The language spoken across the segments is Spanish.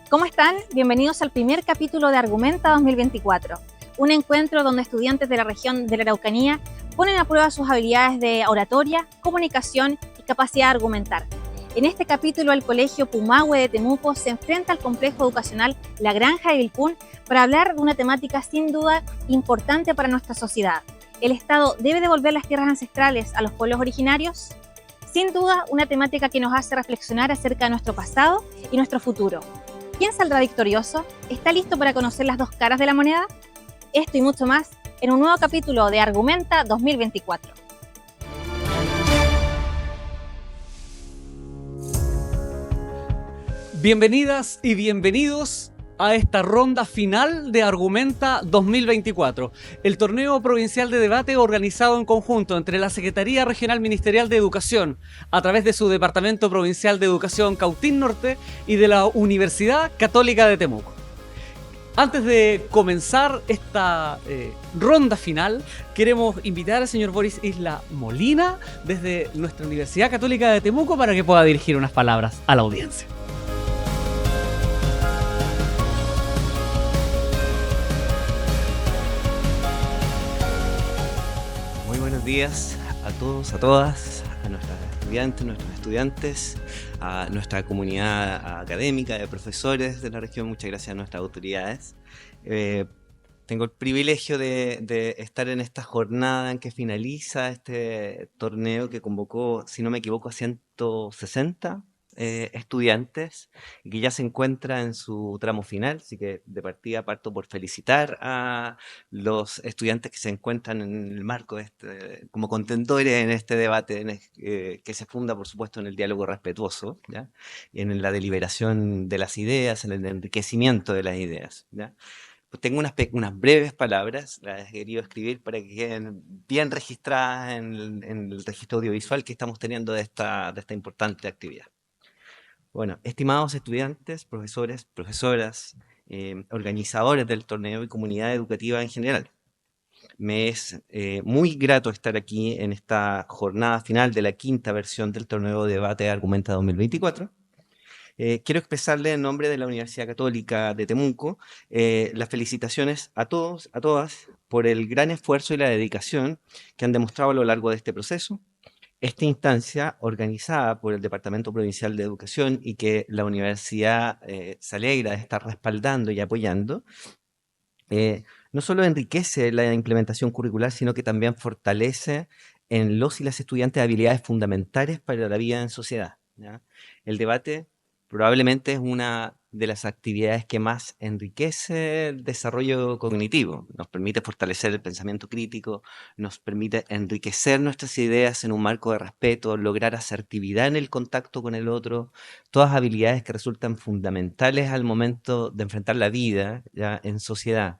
¿Cómo están? Bienvenidos al primer capítulo de Argumenta 2024, un encuentro donde estudiantes de la región de la Araucanía ponen a prueba sus habilidades de oratoria, comunicación y capacidad de argumentar. En este capítulo, el Colegio Pumahue de Temuco se enfrenta al complejo educacional La Granja de Vilpún para hablar de una temática sin duda importante para nuestra sociedad. ¿El Estado debe devolver las tierras ancestrales a los pueblos originarios? Sin duda, una temática que nos hace reflexionar acerca de nuestro pasado y nuestro futuro. ¿Quién saldrá victorioso? ¿Está listo para conocer las dos caras de la moneda? Esto y mucho más en un nuevo capítulo de Argumenta 2024. Bienvenidas y bienvenidos a esta ronda final de Argumenta 2024, el torneo provincial de debate organizado en conjunto entre la Secretaría Regional Ministerial de Educación, a través de su Departamento Provincial de Educación Cautín Norte y de la Universidad Católica de Temuco. Antes de comenzar esta ronda final, queremos invitar al señor Boris Isla Molina desde nuestra Universidad Católica de Temuco para que pueda dirigir unas palabras a la audiencia. Buenos días a todos, a todas, a nuestros estudiantes, a nuestra comunidad académica de profesores de la región. Muchas gracias a nuestras autoridades. Tengo el privilegio de estar en esta jornada en que finaliza este torneo que convocó, si no me equivoco, a 160 estudiantes y que ya se encuentra en su tramo final. Así que de partida parto por felicitar a los estudiantes que se encuentran en el marco de como contendores en este debate que se funda, por supuesto, en el diálogo respetuoso, ¿ya? Y en la deliberación de las ideas, en el enriquecimiento de las ideas, ¿ya? Pues tengo unas breves palabras, las he querido escribir para que queden bien registradas en el registro audiovisual que estamos teniendo de esta importante actividad. Bueno, estimados estudiantes, profesores, profesoras, organizadores del torneo y comunidad educativa en general, me es muy grato estar aquí en esta jornada final de la quinta versión del torneo de debate Argumenta 2024. Quiero expresarle en nombre de la Universidad Católica de Temuco las felicitaciones a todos, a todas, por el gran esfuerzo y la dedicación que han demostrado a lo largo de este proceso. Esta instancia, organizada por el Departamento Provincial de Educación y que la universidad se alegra de estar respaldando y apoyando, no solo enriquece la implementación curricular, sino que también fortalece en los y las estudiantes habilidades fundamentales para la vida en sociedad, ¿ya? El debate probablemente es una de las actividades que más enriquece el desarrollo cognitivo. Nos permite fortalecer el pensamiento crítico, nos permite enriquecer nuestras ideas en un marco de respeto, lograr asertividad en el contacto con el otro, todas habilidades que resultan fundamentales al momento de enfrentar la vida, ¿ya?, en sociedad.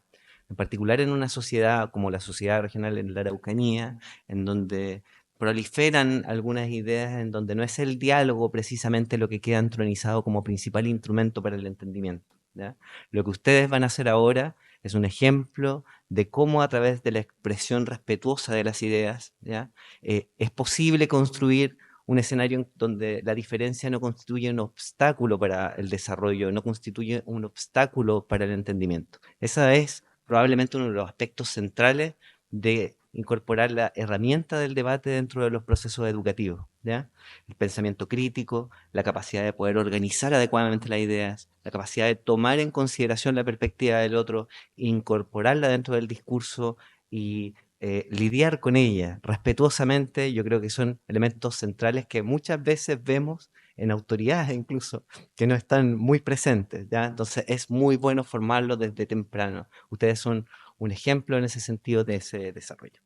En particular en una sociedad como la sociedad regional en la Araucanía, en donde proliferan algunas ideas en donde no es el diálogo precisamente lo que queda entronizado como principal instrumento para el entendimiento, ¿ya? Lo que ustedes van a hacer ahora es un ejemplo de cómo a través de la expresión respetuosa de las ideas, ¿ya?, es posible construir un escenario donde la diferencia no constituye un obstáculo para el desarrollo, no constituye un obstáculo para el entendimiento. Esa es probablemente uno de los aspectos centrales de incorporar la herramienta del debate dentro de los procesos educativos, ¿ya? El pensamiento crítico, la capacidad de poder organizar adecuadamente las ideas, la capacidad de tomar en consideración la perspectiva del otro, incorporarla dentro del discurso y lidiar con ella respetuosamente. Yo creo que son elementos centrales que muchas veces vemos en autoridades incluso que no están muy presentes, ¿ya? Entonces es muy bueno formarlo desde temprano. Ustedes son un ejemplo en ese sentido de ese desarrollo.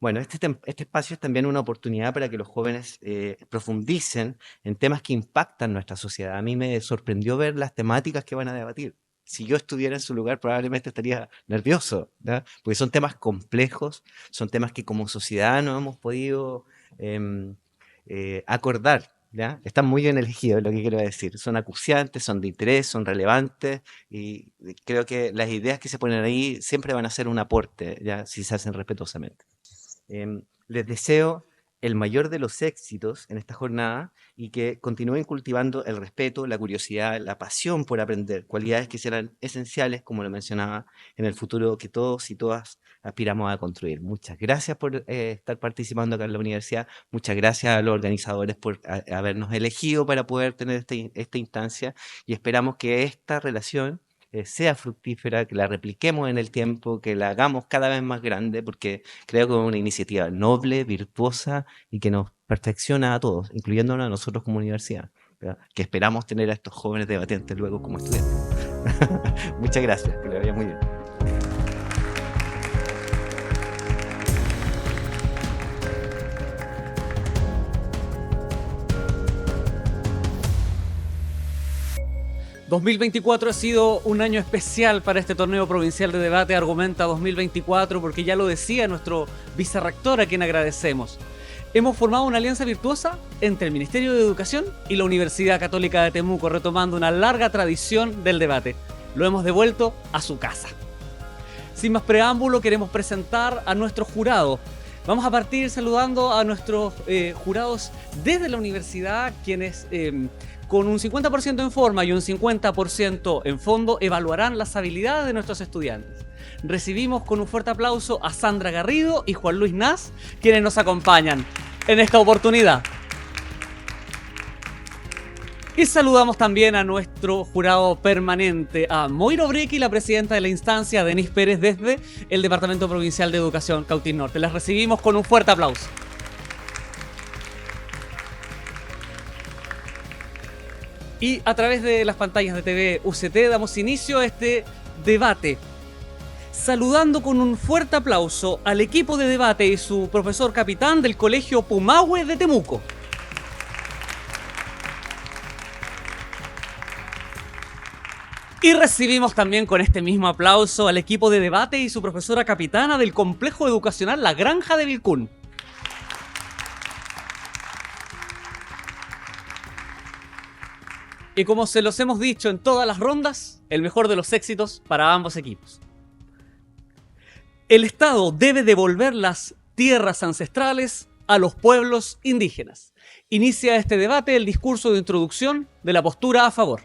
Bueno, este espacio es también una oportunidad para que los jóvenes profundicen en temas que impactan nuestra sociedad. A mí me sorprendió ver las temáticas que van a debatir. Si yo estuviera en su lugar, probablemente estaría nervioso, ¿ya? Porque son temas complejos, son temas que como sociedad no hemos podido acordar, ¿ya? Están muy bien elegidos, lo que quiero decir. Son acuciantes, son de interés, son relevantes y creo que las ideas que se ponen ahí siempre van a ser un aporte, ¿ya?, si se hacen respetuosamente. Les deseo el mayor de los éxitos en esta jornada y que continúen cultivando el respeto, la curiosidad, la pasión por aprender, cualidades que serán esenciales, como lo mencionaba, en el futuro que todos y todas aspiramos a construir. Muchas gracias por estar participando acá en la universidad, muchas gracias a los organizadores por habernos elegido para poder tener esta instancia y esperamos que esta relación sea fructífera, que la repliquemos en el tiempo, que la hagamos cada vez más grande, porque creo que es una iniciativa noble, virtuosa y que nos perfecciona a todos, incluyéndonos a nosotros como universidad, ¿verdad? Que esperamos tener a estos jóvenes debatientes luego como estudiantes. Muchas gracias, que le vaya muy bien. ...2024 ha sido un año especial para este torneo provincial de debate Argumenta 2024... ...porque ya lo decía nuestro vicerrector, a quien agradecemos. Hemos formado una alianza virtuosa entre el Ministerio de Educación y la Universidad Católica de Temuco... ...retomando una larga tradición del debate. Lo hemos devuelto a su casa. Sin más preámbulo, queremos presentar a nuestro jurado. Vamos a partir saludando a nuestros jurados desde la universidad, quienes... con un 50% en forma y un 50% en fondo, evaluarán las habilidades de nuestros estudiantes. Recibimos con un fuerte aplauso a Sandra Garrido y Juan Luis Naz, quienes nos acompañan en esta oportunidad. Y saludamos también a nuestro jurado permanente, a Moira Obrequi, la presidenta de la instancia, Denise Pérez, desde el Departamento Provincial de Educación Cautín Norte. Las recibimos con un fuerte aplauso. Y a través de las pantallas de TV UCT damos inicio a este debate, saludando con un fuerte aplauso al equipo de debate y su profesor capitán del Colegio Pumahue de Temuco. Y recibimos también con este mismo aplauso al equipo de debate y su profesora capitana del Complejo Educacional La Granja de Vilcún. Y como se los hemos dicho en todas las rondas, el mejor de los éxitos para ambos equipos. El Estado debe devolver las tierras ancestrales a los pueblos indígenas. Inicia este debate el discurso de introducción de la postura a favor.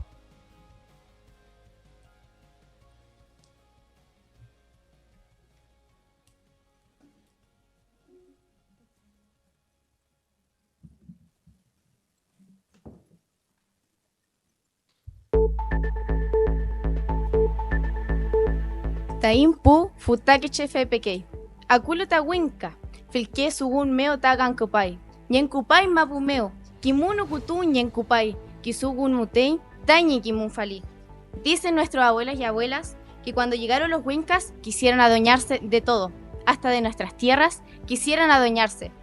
Taimpu futakeche fepekei. Akulo tawinka. Filke sugun meo tagan kupai. Nyenkupai mapumeo. Kimuno kutu nyenkupai. Kisugun mutei. Tañi kimun fali. Dicen nuestros abuelos y abuelas que cuando llegaron los Wincas quisieron adueñarse de todo. Hasta de nuestras tierras quisieran adueñarse.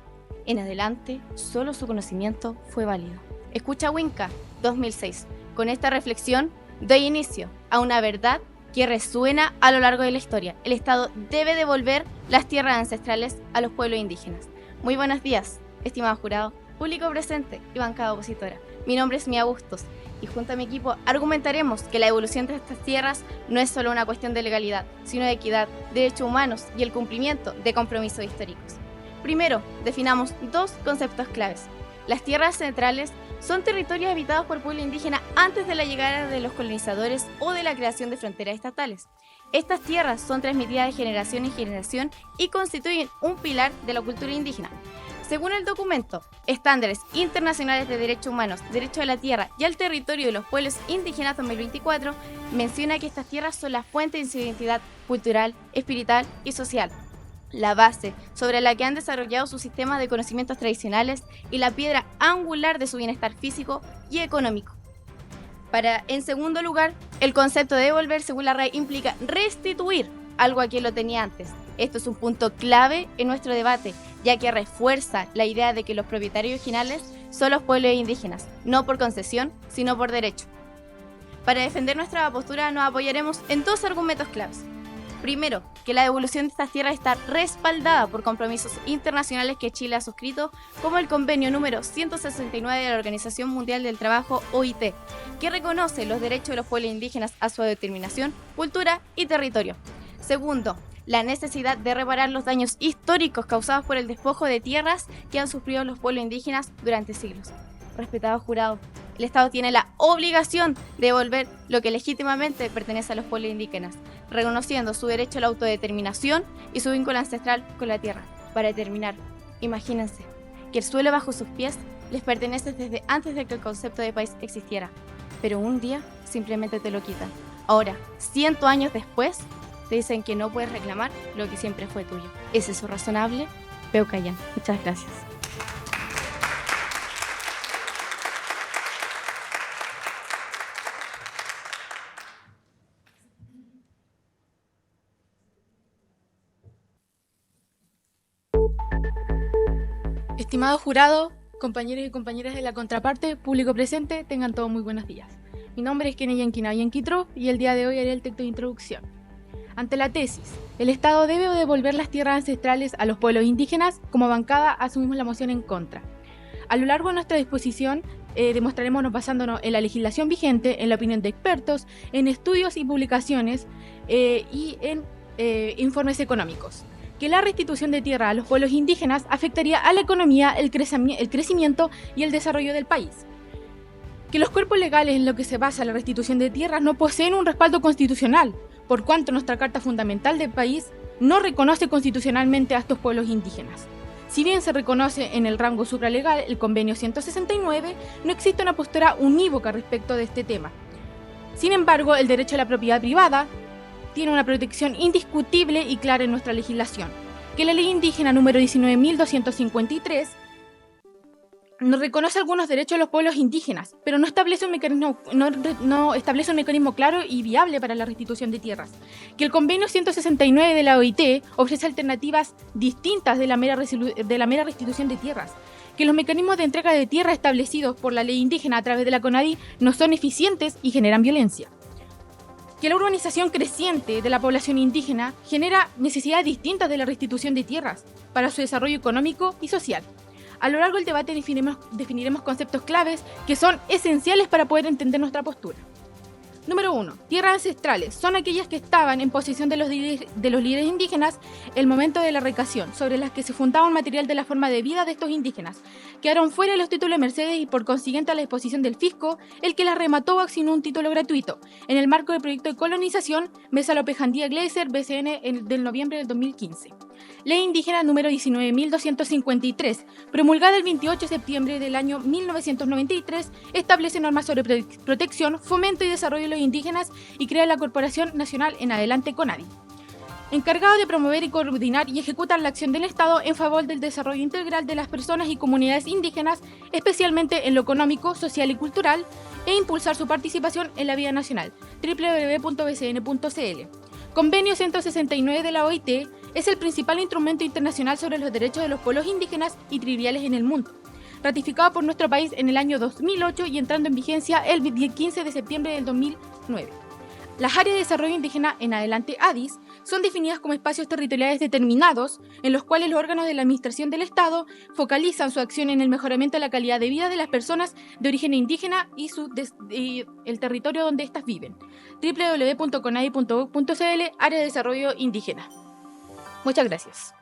En adelante, solo su conocimiento fue válido. Escucha Winca, 2006. Con esta reflexión, doy inicio a una verdad que resuena a lo largo de la historia. El Estado debe devolver las tierras ancestrales a los pueblos indígenas. Muy buenos días, estimado jurado, público presente y bancada opositora. Mi nombre es Mía Bustos y junto a mi equipo argumentaremos que la evolución de estas tierras no es solo una cuestión de legalidad, sino de equidad, derechos humanos y el cumplimiento de compromisos históricos. Primero, definamos dos conceptos claves. Las tierras centrales son territorios habitados por pueblo indígena antes de la llegada de los colonizadores o de la creación de fronteras estatales. Estas tierras son transmitidas de generación en generación y constituyen un pilar de la cultura indígena. Según el documento Estándares Internacionales de Derechos Humanos, Derecho a la Tierra y al Territorio de los Pueblos Indígenas 2024, menciona que estas tierras son la fuente de su identidad cultural, espiritual y social, la base sobre la que han desarrollado sus sistemas de conocimientos tradicionales y la piedra angular de su bienestar físico y económico. En segundo lugar, el concepto de devolver, según la RAE, implica restituir algo a quien lo tenía antes. Esto es un punto clave en nuestro debate, ya que refuerza la idea de que los propietarios originales son los pueblos indígenas, no por concesión, sino por derecho. Para defender nuestra postura nos apoyaremos en dos argumentos claves. Primero, que la devolución de estas tierras está respaldada por compromisos internacionales que Chile ha suscrito, como el convenio número 169 de la Organización Mundial del Trabajo, OIT, que reconoce los derechos de los pueblos indígenas a su determinación, cultura y territorio. Segundo, la necesidad de reparar los daños históricos causados por el despojo de tierras que han sufrido los pueblos indígenas durante siglos. Respetado jurado, el Estado tiene la obligación de devolver lo que legítimamente pertenece a los pueblos indígenas, reconociendo su derecho a la autodeterminación y su vínculo ancestral con la tierra. Para terminar, imagínense que el suelo bajo sus pies les pertenece desde antes de que el concepto de país existiera, pero un día simplemente te lo quitan. Ahora, 100 años después, te dicen que no puedes reclamar lo que siempre fue tuyo. ¿Es eso razonable? Peucayán. Muchas gracias. Estimado jurado, compañeros y compañeras de la contraparte, público presente, tengan todos muy buenos días. Mi nombre es Kenny Yankina Yanquitro y el día de hoy haré el texto de introducción. Ante la tesis, el Estado debe devolver las tierras ancestrales a los pueblos indígenas, como bancada asumimos la moción en contra. A lo largo de nuestra disposición, demostraremos basándonos en la legislación vigente, en la opinión de expertos, en estudios y publicaciones y en informes económicos, que la restitución de tierra a los pueblos indígenas afectaría a la economía, el crecimiento y el desarrollo del país. Que los cuerpos legales en los que se basa la restitución de tierras no poseen un respaldo constitucional, por cuanto nuestra Carta Fundamental del país no reconoce constitucionalmente a estos pueblos indígenas. Si bien se reconoce en el rango supralegal el Convenio 169, no existe una postura unívoca respecto de este tema. Sin embargo, el derecho a la propiedad privada tiene una protección indiscutible y clara en nuestra legislación, que la Ley Indígena número 19.253 nos reconoce algunos derechos de los pueblos indígenas, pero no establece un mecanismo claro y viable para la restitución de tierras. Que el Convenio 169 de la OIT ofrece alternativas distintas de la mera restitución de tierras. Que los mecanismos de entrega de tierra establecidos por la ley indígena a través de la CONADI no son eficientes y generan violencia. Que la urbanización creciente de la población indígena genera necesidades distintas de la restitución de tierras para su desarrollo económico y social. A lo largo del debate definiremos conceptos claves que son esenciales para poder entender nuestra postura. Número 1. Tierras ancestrales son aquellas que estaban en posesión de los líderes indígenas el momento de la erradicación, sobre las que se fundaba un material de la forma de vida de estos indígenas. Quedaron fuera de los títulos de Mercedes y por consiguiente a la disposición del fisco, el que las remató o asignó un título gratuito, en el marco del proyecto de colonización Mesa López Jandía Gleiser, BCN, del noviembre del 2015. Ley Indígena número 19.253, promulgada el 28 de septiembre del año 1993, establece normas sobre protección, fomento y desarrollo de los indígenas y crea la Corporación Nacional en adelante CONADI, encargado de promover y coordinar y ejecutar la acción del Estado en favor del desarrollo integral de las personas y comunidades indígenas, especialmente en lo económico, social y cultural, e impulsar su participación en la vida nacional. www.bcn.cl. Convenio 169 de la OIT es el principal instrumento internacional sobre los derechos de los pueblos indígenas y tribales en el mundo, ratificado por nuestro país en el año 2008 y entrando en vigencia el 15 de septiembre del 2009. Las áreas de desarrollo indígena en adelante ADIS son definidas como espacios territoriales determinados en los cuales los órganos de la administración del Estado focalizan su acción en el mejoramiento de la calidad de vida de las personas de origen indígena y el territorio donde éstas viven. www.conadi.gov.cl, área de desarrollo indígena. Muchas gracias.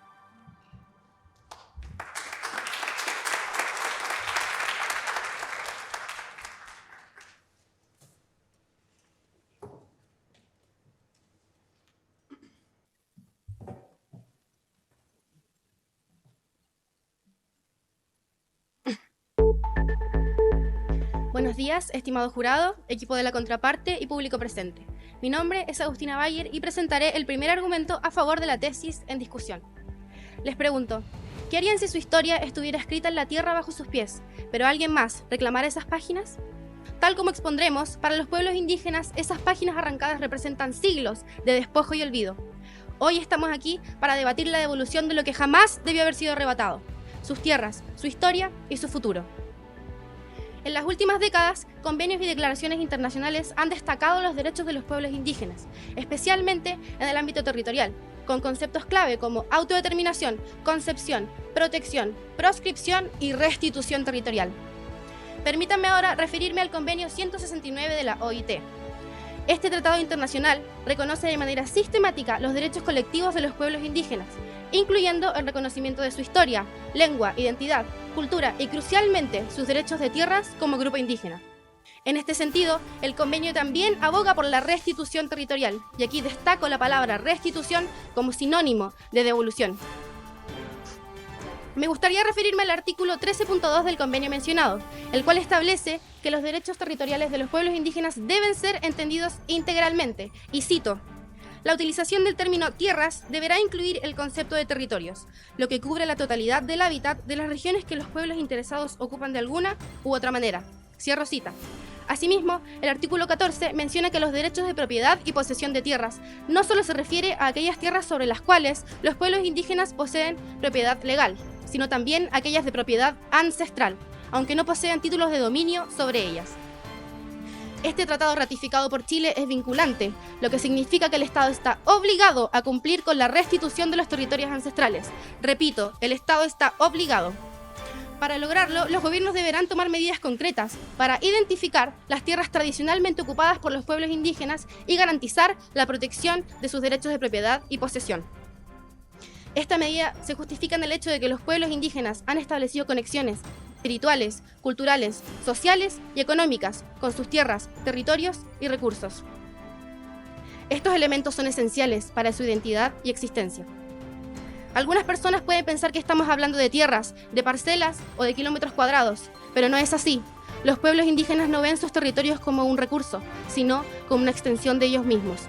Buenos días, estimado jurado, equipo de la contraparte y público presente. Mi nombre es Agustina Bayer y presentaré el primer argumento a favor de la tesis en discusión. Les pregunto, ¿qué harían si su historia estuviera escrita en la tierra bajo sus pies, pero alguien más reclamara esas páginas? Tal como expondremos, para los pueblos indígenas, esas páginas arrancadas representan siglos de despojo y olvido. Hoy estamos aquí para debatir la devolución de lo que jamás debió haber sido arrebatado: sus tierras, su historia y su futuro. En las últimas décadas, convenios y declaraciones internacionales han destacado los derechos de los pueblos indígenas, especialmente en el ámbito territorial, con conceptos clave como autodeterminación, concepción, protección, proscripción y restitución territorial. Permítanme ahora referirme al Convenio 169 de la OIT. Este tratado internacional reconoce de manera sistemática los derechos colectivos de los pueblos indígenas, incluyendo el reconocimiento de su historia, lengua, identidad, cultura y, crucialmente, sus derechos de tierras como grupo indígena. En este sentido, el convenio también aboga por la restitución territorial, y aquí destaco la palabra restitución como sinónimo de devolución. Me gustaría referirme al artículo 13.2 del convenio mencionado, el cual establece que los derechos territoriales de los pueblos indígenas deben ser entendidos integralmente, y cito: la utilización del término tierras deberá incluir el concepto de territorios, lo que cubre la totalidad del hábitat de las regiones que los pueblos interesados ocupan de alguna u otra manera. Cierro cita. Asimismo, el artículo 14 menciona que los derechos de propiedad y posesión de tierras no solo se refiere a aquellas tierras sobre las cuales los pueblos indígenas poseen propiedad legal, sino también aquellas de propiedad ancestral, aunque no posean títulos de dominio sobre ellas. Este tratado ratificado por Chile es vinculante, lo que significa que el Estado está obligado a cumplir con la restitución de los territorios ancestrales. Repito, el Estado está obligado. Para lograrlo, los gobiernos deberán tomar medidas concretas para identificar las tierras tradicionalmente ocupadas por los pueblos indígenas y garantizar la protección de sus derechos de propiedad y posesión. Esta medida se justifica en el hecho de que los pueblos indígenas han establecido conexiones espirituales, culturales, sociales y económicas con sus tierras, territorios y recursos. Estos elementos son esenciales para su identidad y existencia. Algunas personas pueden pensar que estamos hablando de tierras, de parcelas o de kilómetros cuadrados, pero no es así. Los pueblos indígenas no ven sus territorios como un recurso, sino como una extensión de ellos mismos.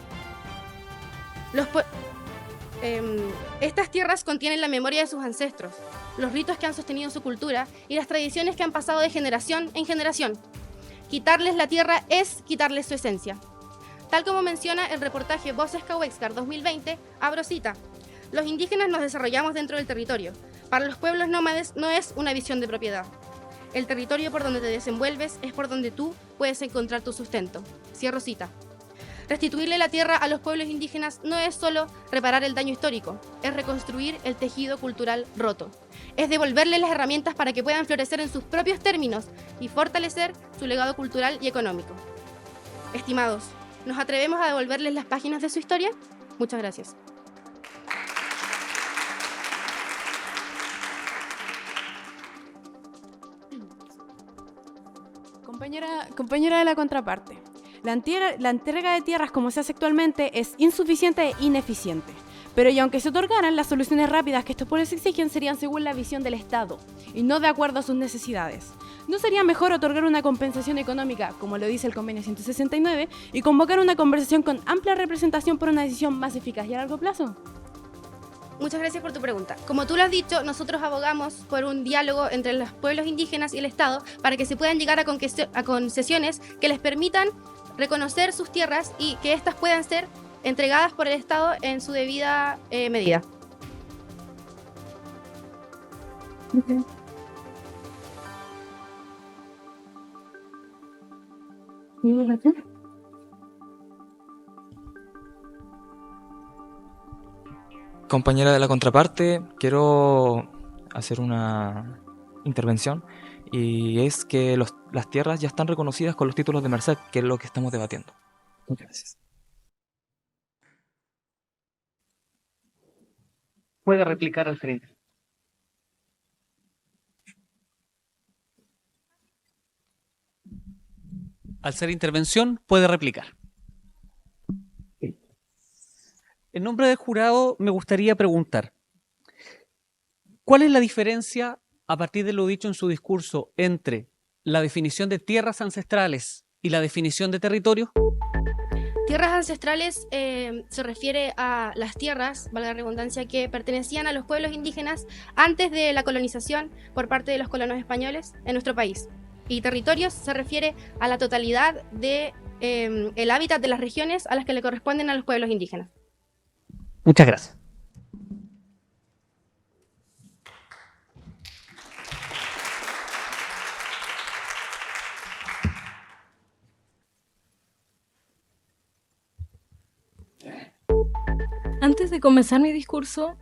Estas tierras contienen la memoria de sus ancestros, los ritos que han sostenido su cultura y las tradiciones que han pasado de generación en generación. Quitarles la tierra es quitarles su esencia. Tal como menciona el reportaje Voces Cauexcar 2020, abro cita: los indígenas nos desarrollamos dentro del territorio. Para los pueblos nómades no es una visión de propiedad. El territorio por donde te desenvuelves es por donde tú puedes encontrar tu sustento. Cierro cita. Restituirle la tierra a los pueblos indígenas no es solo reparar el daño histórico, es reconstruir el tejido cultural roto. Es devolverles las herramientas para que puedan florecer en sus propios términos y fortalecer su legado cultural y económico. Estimados, ¿nos atrevemos a devolverles las páginas de su historia? Muchas gracias. Compañera de la contraparte, la entrega de tierras como se hace actualmente es insuficiente e ineficiente. Pero y aunque se otorgaran, las soluciones rápidas que estos pueblos exigen serían según la visión del Estado y no de acuerdo a sus necesidades. ¿No sería mejor otorgar una compensación económica, como lo dice el convenio 169, y convocar una conversación con amplia representación por una decisión más eficaz y a largo plazo? Muchas gracias por tu pregunta. Como tú lo has dicho, nosotros abogamos por un diálogo entre los pueblos indígenas y el Estado para que se puedan llegar a concesiones que les permitan reconocer sus tierras y que éstas puedan ser entregadas por el Estado en su debida medida. Okay. Compañera de la contraparte, quiero hacer una intervención y es que las tierras ya están reconocidas con los títulos de merced, que es lo que estamos debatiendo. Muchas gracias. Puede replicar al frente. Al ser intervención, puede replicar. En nombre del jurado, me gustaría preguntar, ¿cuál es la diferencia, a partir de lo dicho en su discurso, entre la definición de tierras ancestrales y la definición de territorio? Tierras ancestrales se refiere a las tierras, valga la redundancia, que pertenecían a los pueblos indígenas antes de la colonización por parte de los colonos españoles en nuestro país. Y territorios se refiere a la totalidad de el hábitat de las regiones a las que le corresponden a los pueblos indígenas. Muchas gracias. Antes de comenzar mi discurso,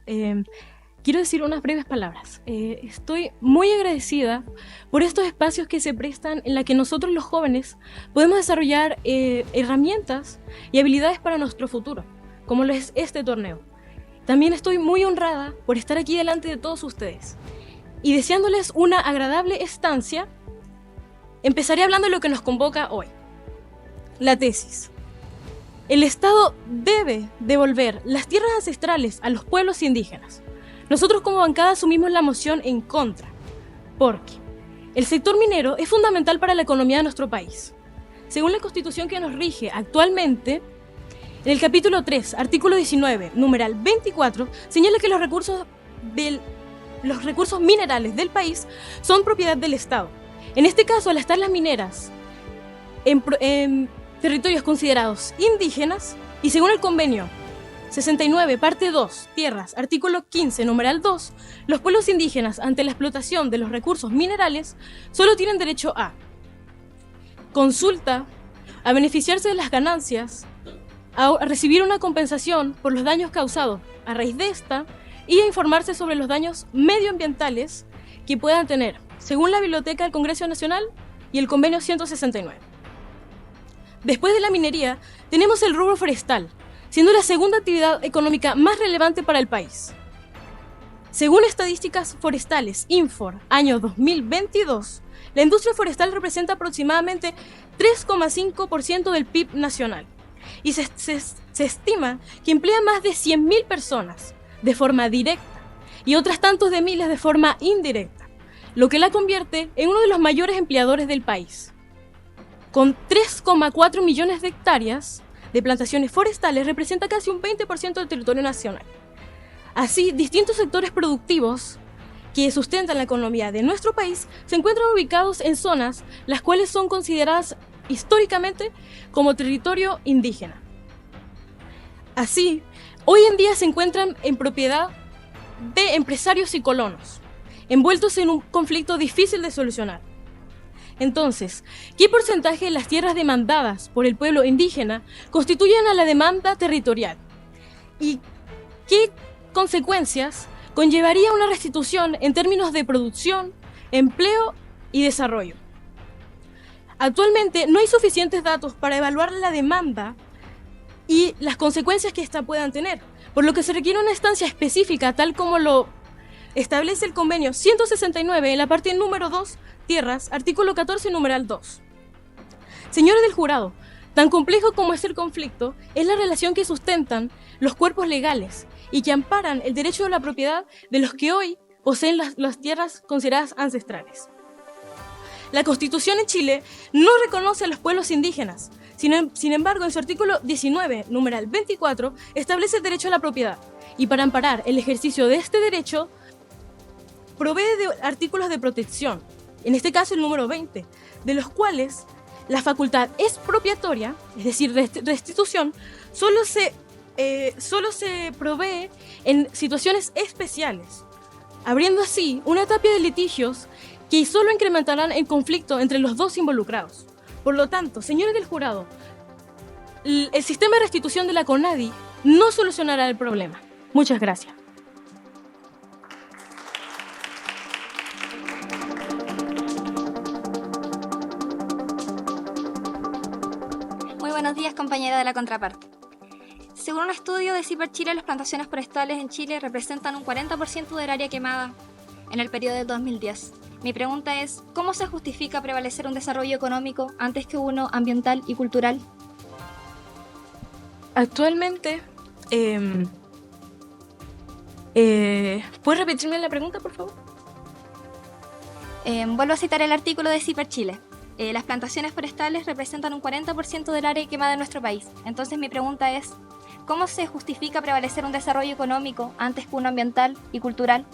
quiero decir unas breves palabras. Estoy muy agradecida por estos espacios que se prestan en la que nosotros los jóvenes podemos desarrollar herramientas y habilidades para nuestro futuro, como lo es este torneo. También estoy muy honrada por estar aquí delante de todos ustedes y deseándoles una agradable estancia. Empezaré hablando de lo que nos convoca hoy. La tesis. El Estado debe devolver las tierras ancestrales a los pueblos indígenas. Nosotros como bancada asumimos la moción en contra, porque el sector minero es fundamental para la economía de nuestro país. Según la Constitución que nos rige actualmente, en el capítulo 3, artículo 19, numeral 24, señala que los recursos minerales del país son propiedad del Estado. En este caso, al estar las mineras en territorios considerados indígenas, y según el convenio 69, parte 2, tierras, artículo 15, numeral 2, los pueblos indígenas ante la explotación de los recursos minerales solo tienen derecho a consulta, a beneficiarse de las ganancias, a recibir una compensación por los daños causados a raíz de esta y a informarse sobre los daños medioambientales que puedan tener, según la Biblioteca del Congreso Nacional y el Convenio 169. Después de la minería, tenemos el rubro forestal, siendo la segunda actividad económica más relevante para el país. Según estadísticas forestales, Infor, año 2022, la industria forestal representa aproximadamente 3,5% del PIB nacional y se estima que emplea más de 100.000 personas de forma directa y otras tantos de miles de forma indirecta, lo que la convierte en uno de los mayores empleadores del país. Con 3,4 millones de hectáreas de plantaciones forestales, representa casi un 20% del territorio nacional. Así, distintos sectores productivos que sustentan la economía de nuestro país se encuentran ubicados en zonas las cuales son consideradas históricamente como territorio indígena. Así, hoy en día se encuentran en propiedad de empresarios y colonos, envueltos en un conflicto difícil de solucionar. Entonces, ¿qué porcentaje de las tierras demandadas por el pueblo indígena constituyen a la demanda territorial? ¿Y qué consecuencias conllevaría una restitución en términos de producción, empleo y desarrollo? Actualmente no hay suficientes datos para evaluar la demanda y las consecuencias que ésta puedan tener, por lo que se requiere una instancia específica, tal como lo establece el convenio 169 en la parte número 2, tierras, artículo 14, numeral 2. Señores del jurado, tan complejo como es el conflicto, es la relación que sustentan los cuerpos legales y que amparan el derecho a la propiedad de los que hoy poseen las tierras consideradas ancestrales. La Constitución en Chile no reconoce a los pueblos indígenas, sin embargo, en su artículo 19, numeral 24, establece el derecho a la propiedad, y para amparar el ejercicio de este derecho, provee de artículos de protección, en este caso el número 20, de los cuales la facultad expropiatoria, es decir, restitución, solo se provee en situaciones especiales, abriendo así una etapa de litigios que solo incrementarán el conflicto entre los dos involucrados. Por lo tanto, señores del jurado, el sistema de restitución de la CONADI no solucionará el problema. Muchas gracias. Muy buenos días, compañera de la contraparte. Según un estudio de CIPER Chile, las plantaciones forestales en Chile representan un 40% del área quemada en el periodo del 2010. Mi pregunta es, ¿cómo se justifica prevalecer un desarrollo económico antes que uno ambiental y cultural? Actualmente, ¿puedes repetirme la pregunta, por favor? Vuelvo a citar el artículo de CIPER Chile. Las plantaciones forestales representan un 40% del área quemada en nuestro país. Entonces mi pregunta es, ¿cómo se justifica prevalecer un desarrollo económico antes que uno ambiental y cultural?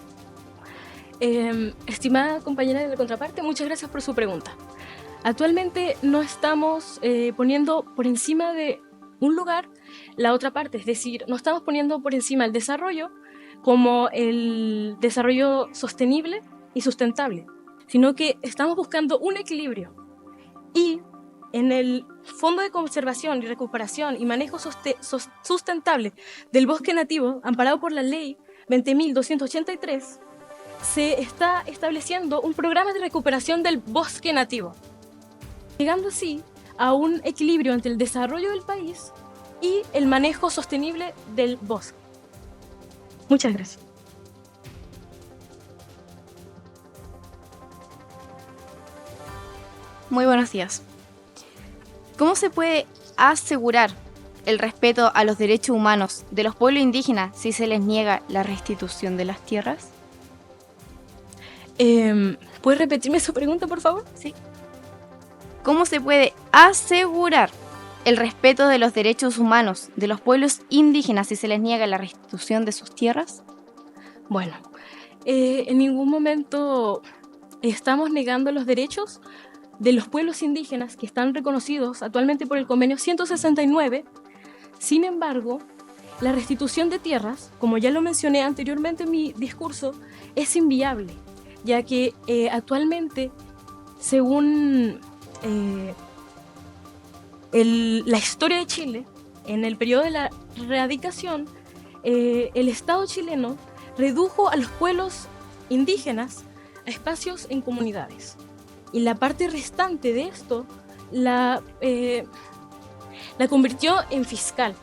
Estimada compañera de la contraparte, muchas gracias por su pregunta. Actualmente no estamos poniendo por encima de un lugar la otra parte, es decir, no estamos poniendo por encima el desarrollo como el desarrollo sostenible y sustentable, sino que estamos buscando un equilibrio. Y en el Fondo de Conservación y Recuperación y Manejo Sustentable del Bosque Nativo, amparado por la Ley 20.283, se está estableciendo un programa de recuperación del bosque nativo, llegando así a un equilibrio entre el desarrollo del país y el manejo sostenible del bosque. Muchas gracias. Muy buenos días. ¿Cómo se puede asegurar el respeto a los derechos humanos de los pueblos indígenas si se les niega la restitución de las tierras? ¿Puedes repetirme su pregunta, por favor? Sí. ¿Cómo se puede asegurar el respeto de los derechos humanos de los pueblos indígenas si se les niega la restitución de sus tierras? Bueno, en ningún momento estamos negando los derechos de los pueblos indígenas que están reconocidos actualmente por el convenio 169. Sin embargo, la restitución de tierras, como ya lo mencioné anteriormente en mi discurso, es inviable, ya que actualmente, según la historia de Chile, en el periodo de la erradicación, el Estado chileno redujo a los pueblos indígenas a espacios en comunidades. Y la parte restante de esto la convirtió en fiscal.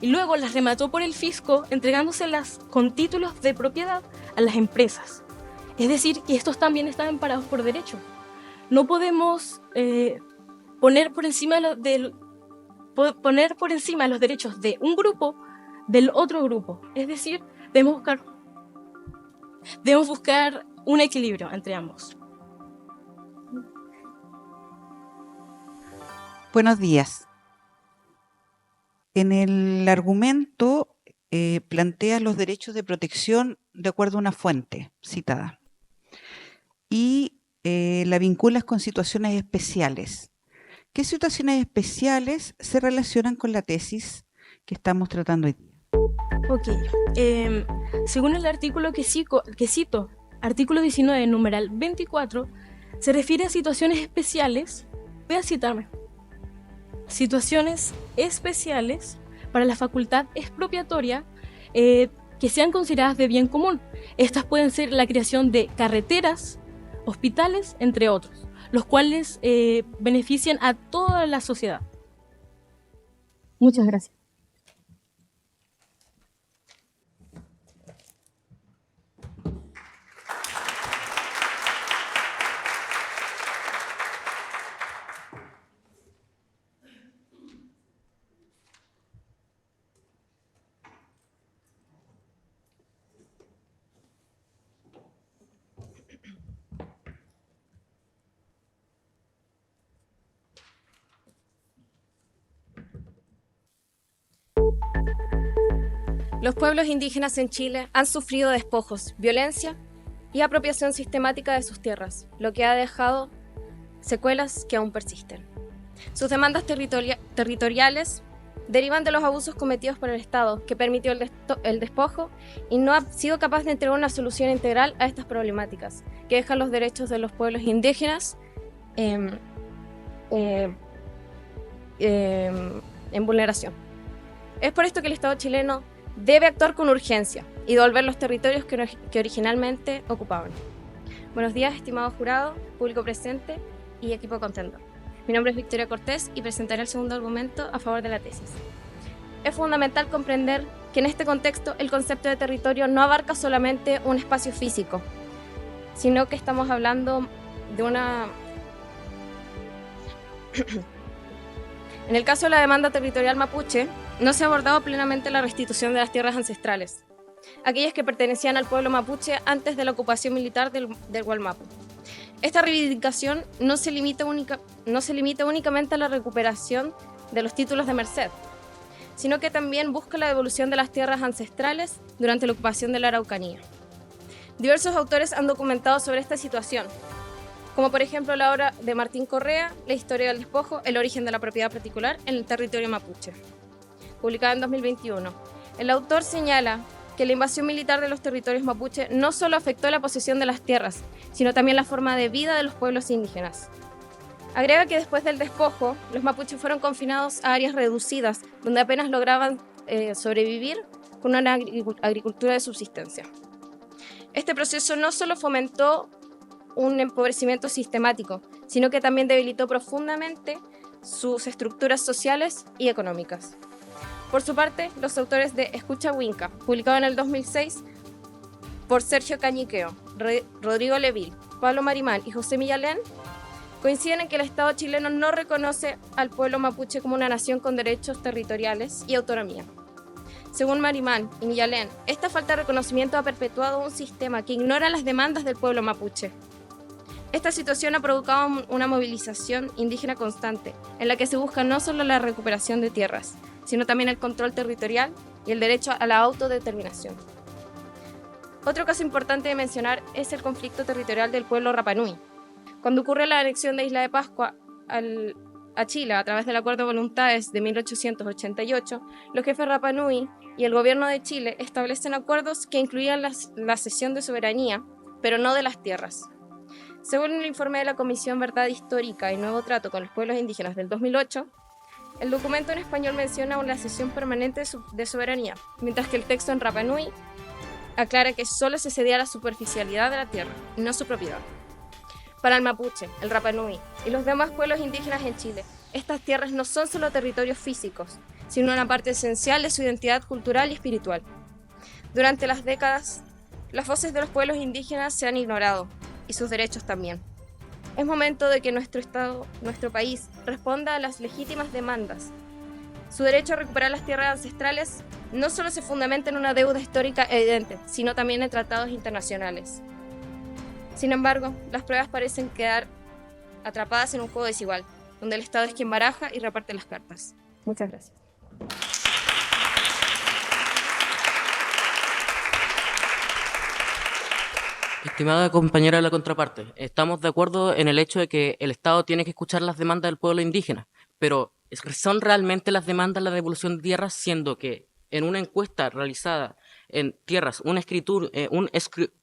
Y luego las remató por el fisco entregándoselas con títulos de propiedad a las empresas. Es decir, que estos también están amparados por derecho. No podemos poner por encima los derechos de un grupo del otro grupo. Es decir, debemos buscar un equilibrio entre ambos. Buenos días. En el argumento plantea los derechos de protección de acuerdo a una fuente citada y la vinculas con situaciones especiales. ¿Qué situaciones especiales se relacionan con la tesis que estamos tratando hoy día? Ok. Según el artículo que cito, artículo 19, numeral 24, se refiere a situaciones especiales. Voy a citarme. Situaciones especiales para la facultad expropiatoria que sean consideradas de bien común. Estas pueden ser la creación de carreteras, hospitales, entre otros, los cuales benefician a toda la sociedad. Muchas gracias. Los pueblos indígenas en Chile han sufrido despojos, violencia y apropiación sistemática de sus tierras, lo que ha dejado secuelas que aún persisten. Sus demandas territoriales derivan de los abusos cometidos por el Estado, que permitió el despojo y no ha sido capaz de entregar una solución integral a estas problemáticas, que dejan los derechos de los pueblos indígenas en vulneración. Es por esto que el Estado chileno debe actuar con urgencia y devolver los territorios que originalmente ocupaban. Buenos días, estimado jurado, público presente y equipo contendor. Mi nombre es Victoria Cortés y presentaré el segundo argumento a favor de la tesis. Es fundamental comprender que en este contexto el concepto de territorio no abarca solamente un espacio físico, sino que estamos hablando de una... En el caso de la demanda territorial mapuche, no se ha abordado plenamente la restitución de las tierras ancestrales, aquellas que pertenecían al pueblo mapuche antes de la ocupación militar del Gualmapu. Esta reivindicación no se limita únicamente a la recuperación de los títulos de merced, sino que también busca la devolución de las tierras ancestrales durante la ocupación de la Araucanía. Diversos autores han documentado sobre esta situación, como por ejemplo la obra de Martín Correa, La historia del despojo, el origen de la propiedad particular en el territorio mapuche, publicada en 2021. El autor señala que la invasión militar de los territorios mapuche no solo afectó la posesión de las tierras, sino también la forma de vida de los pueblos indígenas. Agrega que después del despojo, los mapuches fueron confinados a áreas reducidas, donde apenas lograban sobrevivir con una agricultura de subsistencia. Este proceso no solo fomentó un empobrecimiento sistemático, sino que también debilitó profundamente sus estructuras sociales y económicas. Por su parte, los autores de Escucha Winca, publicado en el 2006 por Sergio Cañiqueo, Rodrigo Leville, Pablo Marimán y José Millalén, coinciden en que el Estado chileno no reconoce al pueblo mapuche como una nación con derechos territoriales y autonomía. Según Marimán y Millalén, esta falta de reconocimiento ha perpetuado un sistema que ignora las demandas del pueblo mapuche. Esta situación ha provocado una movilización indígena constante, en la que se busca no solo la recuperación de tierras, sino también el control territorial y el derecho a la autodeterminación. Otro caso importante de mencionar es el conflicto territorial del pueblo Rapa Nui. Cuando ocurre la anexión de Isla de Pascua a Chile a través del Acuerdo de Voluntades de 1888, los jefes Rapa Nui y el gobierno de Chile establecen acuerdos que incluían la cesión de soberanía, pero no de las tierras. Según el informe de la Comisión Verdad Histórica y Nuevo Trato con los Pueblos Indígenas del 2008, el documento en español menciona una cesión permanente de soberanía, mientras que el texto en Rapa Nui aclara que solo se cedía la superficialidad de la tierra, no su propiedad. Para el mapuche, el Rapa Nui y los demás pueblos indígenas en Chile, estas tierras no son solo territorios físicos, sino una parte esencial de su identidad cultural y espiritual. Durante las décadas, las voces de los pueblos indígenas se han ignorado, y sus derechos también. Es momento de que nuestro Estado, nuestro país, responda a las legítimas demandas. Su derecho a recuperar las tierras ancestrales no solo se fundamenta en una deuda histórica evidente, sino también en tratados internacionales. Sin embargo, las pruebas parecen quedar atrapadas en un juego desigual, donde el Estado es quien baraja y reparte las cartas. Muchas gracias. Estimada compañera de la contraparte, estamos de acuerdo en el hecho de que el Estado tiene que escuchar las demandas del pueblo indígena, pero ¿son realmente las demandas la devolución de tierras, siendo que en una encuesta realizada en tierras, un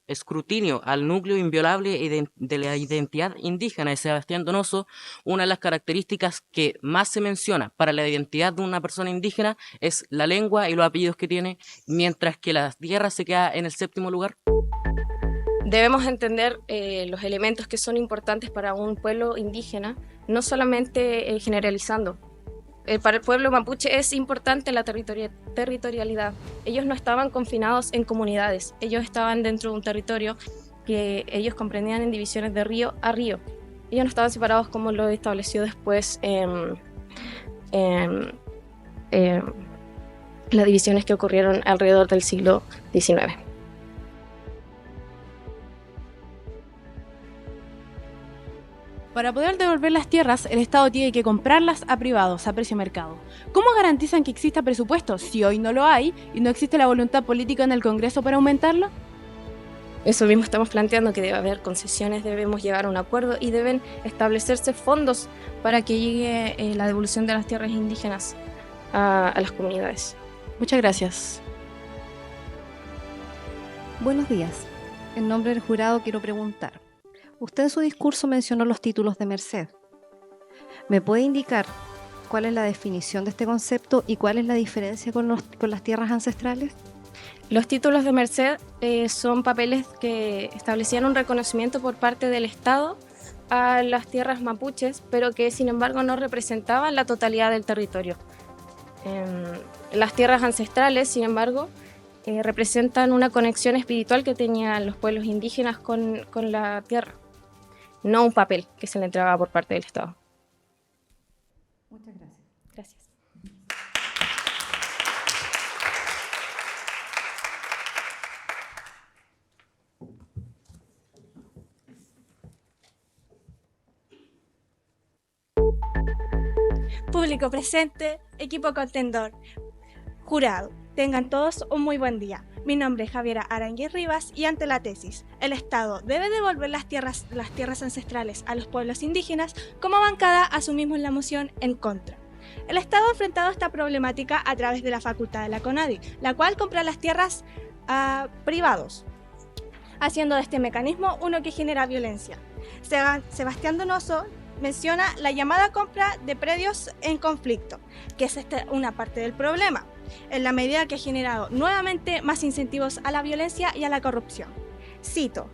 escrutinio al núcleo inviolable de la identidad indígena de Sebastián Donoso, una de las características que más se menciona para la identidad de una persona indígena es la lengua y los apellidos que tiene, mientras que la tierra se queda en el 7º lugar? Debemos entender los elementos que son importantes para un pueblo indígena, no solamente generalizando. Para el pueblo mapuche es importante la territorialidad. Ellos no estaban confinados en comunidades, ellos estaban dentro de un territorio que ellos comprendían en divisiones de río a río. Ellos no estaban separados como lo estableció después las divisiones que ocurrieron alrededor del siglo XIX. Para poder devolver las tierras, el Estado tiene que comprarlas a privados a precio mercado. ¿Cómo garantizan que exista presupuesto si hoy no lo hay y no existe la voluntad política en el Congreso para aumentarlo? Eso mismo estamos planteando, que debe haber concesiones, debemos llegar a un acuerdo y deben establecerse fondos para que llegue la devolución de las tierras indígenas a las comunidades. Muchas gracias. Buenos días. En nombre del jurado quiero preguntar. Usted en su discurso mencionó los títulos de merced. ¿Me puede indicar cuál es la definición de este concepto y cuál es la diferencia con las tierras ancestrales? Los títulos de merced son papeles que establecían un reconocimiento por parte del Estado a las tierras mapuches, pero que sin embargo no representaban la totalidad del territorio. Las tierras ancestrales, sin embargo, representan una conexión espiritual que tenían los pueblos indígenas con la tierra, no un papel que se le entregaba por parte del Estado. Muchas gracias. Gracias. Público presente, equipo contendor, jurado, tengan todos un muy buen día. Mi nombre es Javiera Arangui Rivas y ante la tesis, el Estado debe devolver las tierras ancestrales a los pueblos indígenas, como bancada asumimos la moción en contra. El Estado ha enfrentado esta problemática a través de la facultad de la CONADI, la cual compra las tierras a privados, haciendo de este mecanismo uno que genera violencia. Sebastián Donoso menciona la llamada compra de predios en conflicto, que es una parte del problema. en la medida que ha generado nuevamente más incentivos a la violencia y a la corrupción. Cito,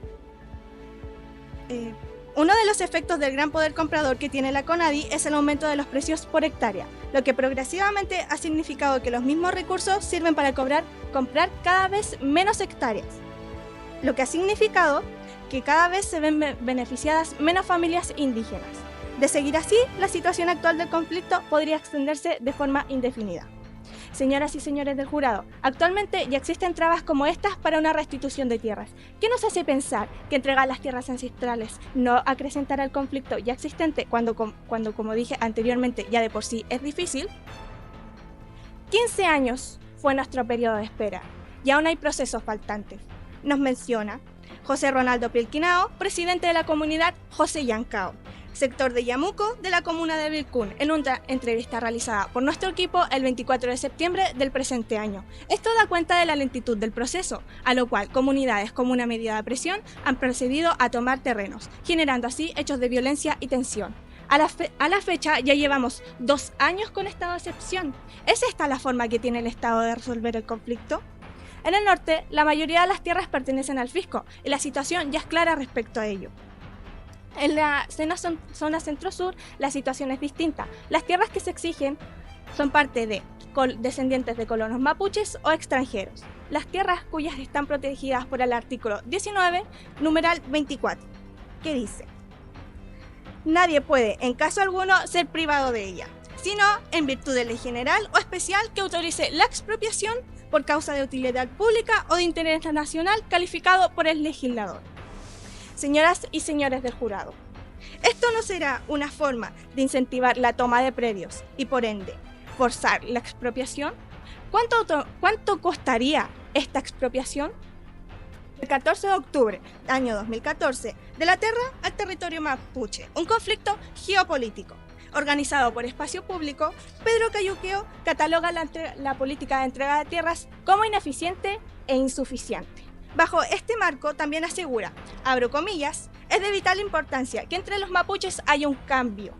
uno de los efectos del gran poder comprador que tiene la CONADI es el aumento de los precios por hectárea, lo que progresivamente ha significado que los mismos recursos sirven para comprar cada vez menos hectáreas, lo que ha significado que cada vez se ven beneficiadas menos familias indígenas. De seguir así, la situación actual del conflicto podría extenderse de forma indefinida. Señoras y señores del jurado, actualmente ya existen trabas como estas para una restitución de tierras. ¿Qué nos hace pensar que entregar las tierras ancestrales no acrecentará el conflicto ya existente cuando, como dije anteriormente, ya de por sí es difícil? 15 años fue nuestro periodo de espera y aún hay procesos faltantes. Nos menciona José Ronaldo Pielquinao, presidente de la comunidad José Yancao, sector de Yamuco de la comuna de Vilcún, en una entrevista realizada por nuestro equipo el 24 de septiembre del presente año. Esto da cuenta de la lentitud del proceso, a lo cual comunidades como una medida de presión han procedido a tomar terrenos, generando así hechos de violencia y tensión. A la fecha ya llevamos 2 años con estado de excepción. ¿Es esta la forma que tiene el Estado de resolver el conflicto? En el norte, la mayoría de las tierras pertenecen al fisco y la situación ya es clara respecto a ello. En la zona centro-sur la situación es distinta. Las tierras que se exigen son parte de descendientes de colonos mapuches o extranjeros. Las tierras cuyas están protegidas por el artículo 19, numeral 24, que dice: nadie puede, en caso alguno, ser privado de ella, sino en virtud de ley general o especial que autorice la expropiación por causa de utilidad pública o de interés nacional calificado por el legislador. Señoras y señores del jurado, ¿esto no será una forma de incentivar la toma de predios y por ende forzar la expropiación? ¿Cuánto costaría esta expropiación? El 14 de octubre del año 2014, de la tierra al territorio mapuche, un conflicto geopolítico. Organizado por Espacio Público, Pedro Cayuqueo cataloga la política de entrega de tierras como ineficiente e insuficiente. Bajo este marco también asegura, abro comillas, es de vital importancia que entre los mapuches haya un cambio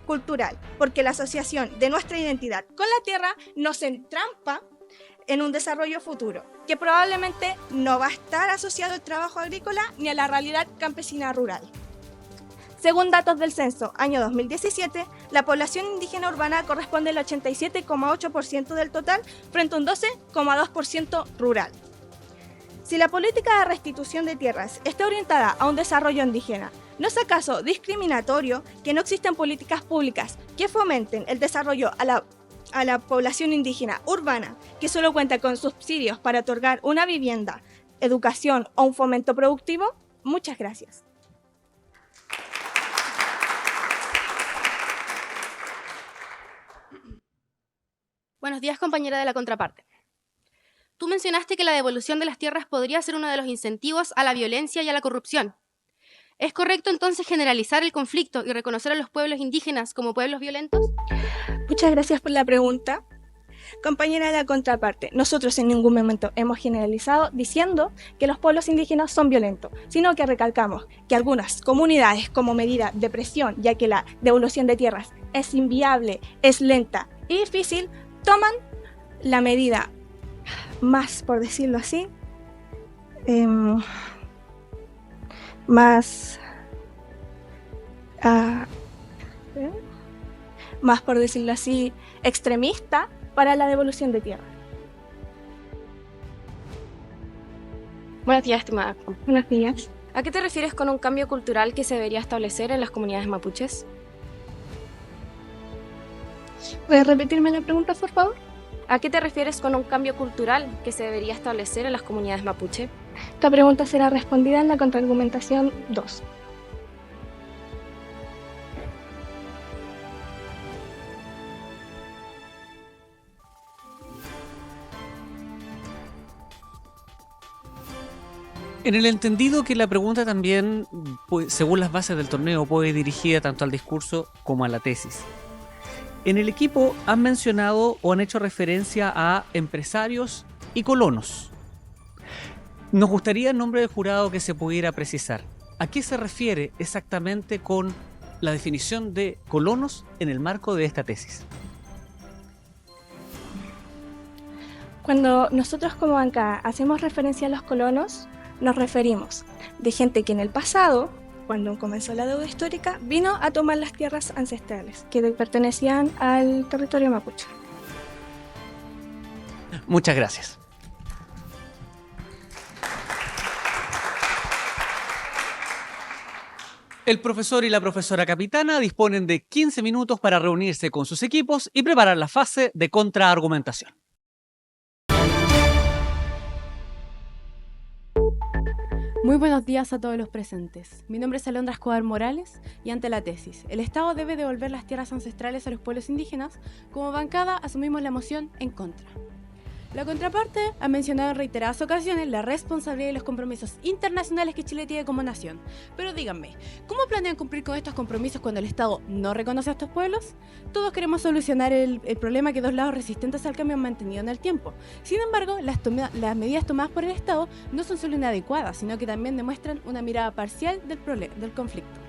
cultural, porque la asociación de nuestra identidad con la tierra nos entrampa en un desarrollo futuro, que probablemente no va a estar asociado al trabajo agrícola ni a la realidad campesina rural. Según datos del censo, año 2017, la población indígena urbana corresponde al 87,8% del total frente a un 12,2% rural. Si la política de restitución de tierras está orientada a un desarrollo indígena, ¿no es acaso discriminatorio que no existen políticas públicas que fomenten el desarrollo a la población indígena urbana que solo cuenta con subsidios para otorgar una vivienda, educación o un fomento productivo? Muchas gracias. Buenos días, compañera de la contraparte. Tú mencionaste que la devolución de las tierras podría ser uno de los incentivos a la violencia y a la corrupción. ¿Es correcto entonces generalizar el conflicto y reconocer a los pueblos indígenas como pueblos violentos? Muchas gracias por la pregunta. Compañera de la contraparte, nosotros en ningún momento hemos generalizado diciendo que los pueblos indígenas son violentos, sino que recalcamos que algunas comunidades, como medida de presión, ya que la devolución de tierras es inviable, es lenta y difícil, toman la medida más, por decirlo así, más por decirlo así, extremista para la devolución de tierra. Buenos días, estimada. Buenos días. ¿A qué te refieres con un cambio cultural que se debería establecer en las comunidades mapuches? ¿Puedes repetirme la pregunta, por favor? ¿A qué te refieres con un cambio cultural que se debería establecer en las comunidades mapuche? Esta pregunta será respondida en la contraargumentación 2. En el entendido que la pregunta también, pues, según las bases del torneo, puede ir dirigida tanto al discurso como a la tesis. En el equipo han mencionado o han hecho referencia a empresarios y colonos. Nos gustaría en nombre del jurado que se pudiera precisar a qué se refiere exactamente con la definición de colonos en el marco de esta tesis. Cuando nosotros como bancada hacemos referencia a los colonos, nos referimos de gente que en el pasado, cuando comenzó la deuda histórica, vino a tomar las tierras ancestrales que pertenecían al territorio mapuche. Muchas gracias. El profesor y la profesora capitana disponen de 15 minutos para reunirse con sus equipos y preparar la fase de contraargumentación. Muy buenos días a todos los presentes. Mi nombre es Alondra Escobar Morales y ante la tesis, el Estado debe devolver las tierras ancestrales a los pueblos indígenas, como bancada asumimos la moción en contra. La contraparte ha mencionado en reiteradas ocasiones la responsabilidad y los compromisos internacionales que Chile tiene como nación. Pero díganme, ¿cómo planean cumplir con estos compromisos cuando el Estado no reconoce a estos pueblos? Todos queremos solucionar el problema que dos lados resistentes al cambio han mantenido en el tiempo. Sin embargo, las medidas tomadas por el Estado no son solo inadecuadas, sino que también demuestran una mirada parcial del conflicto.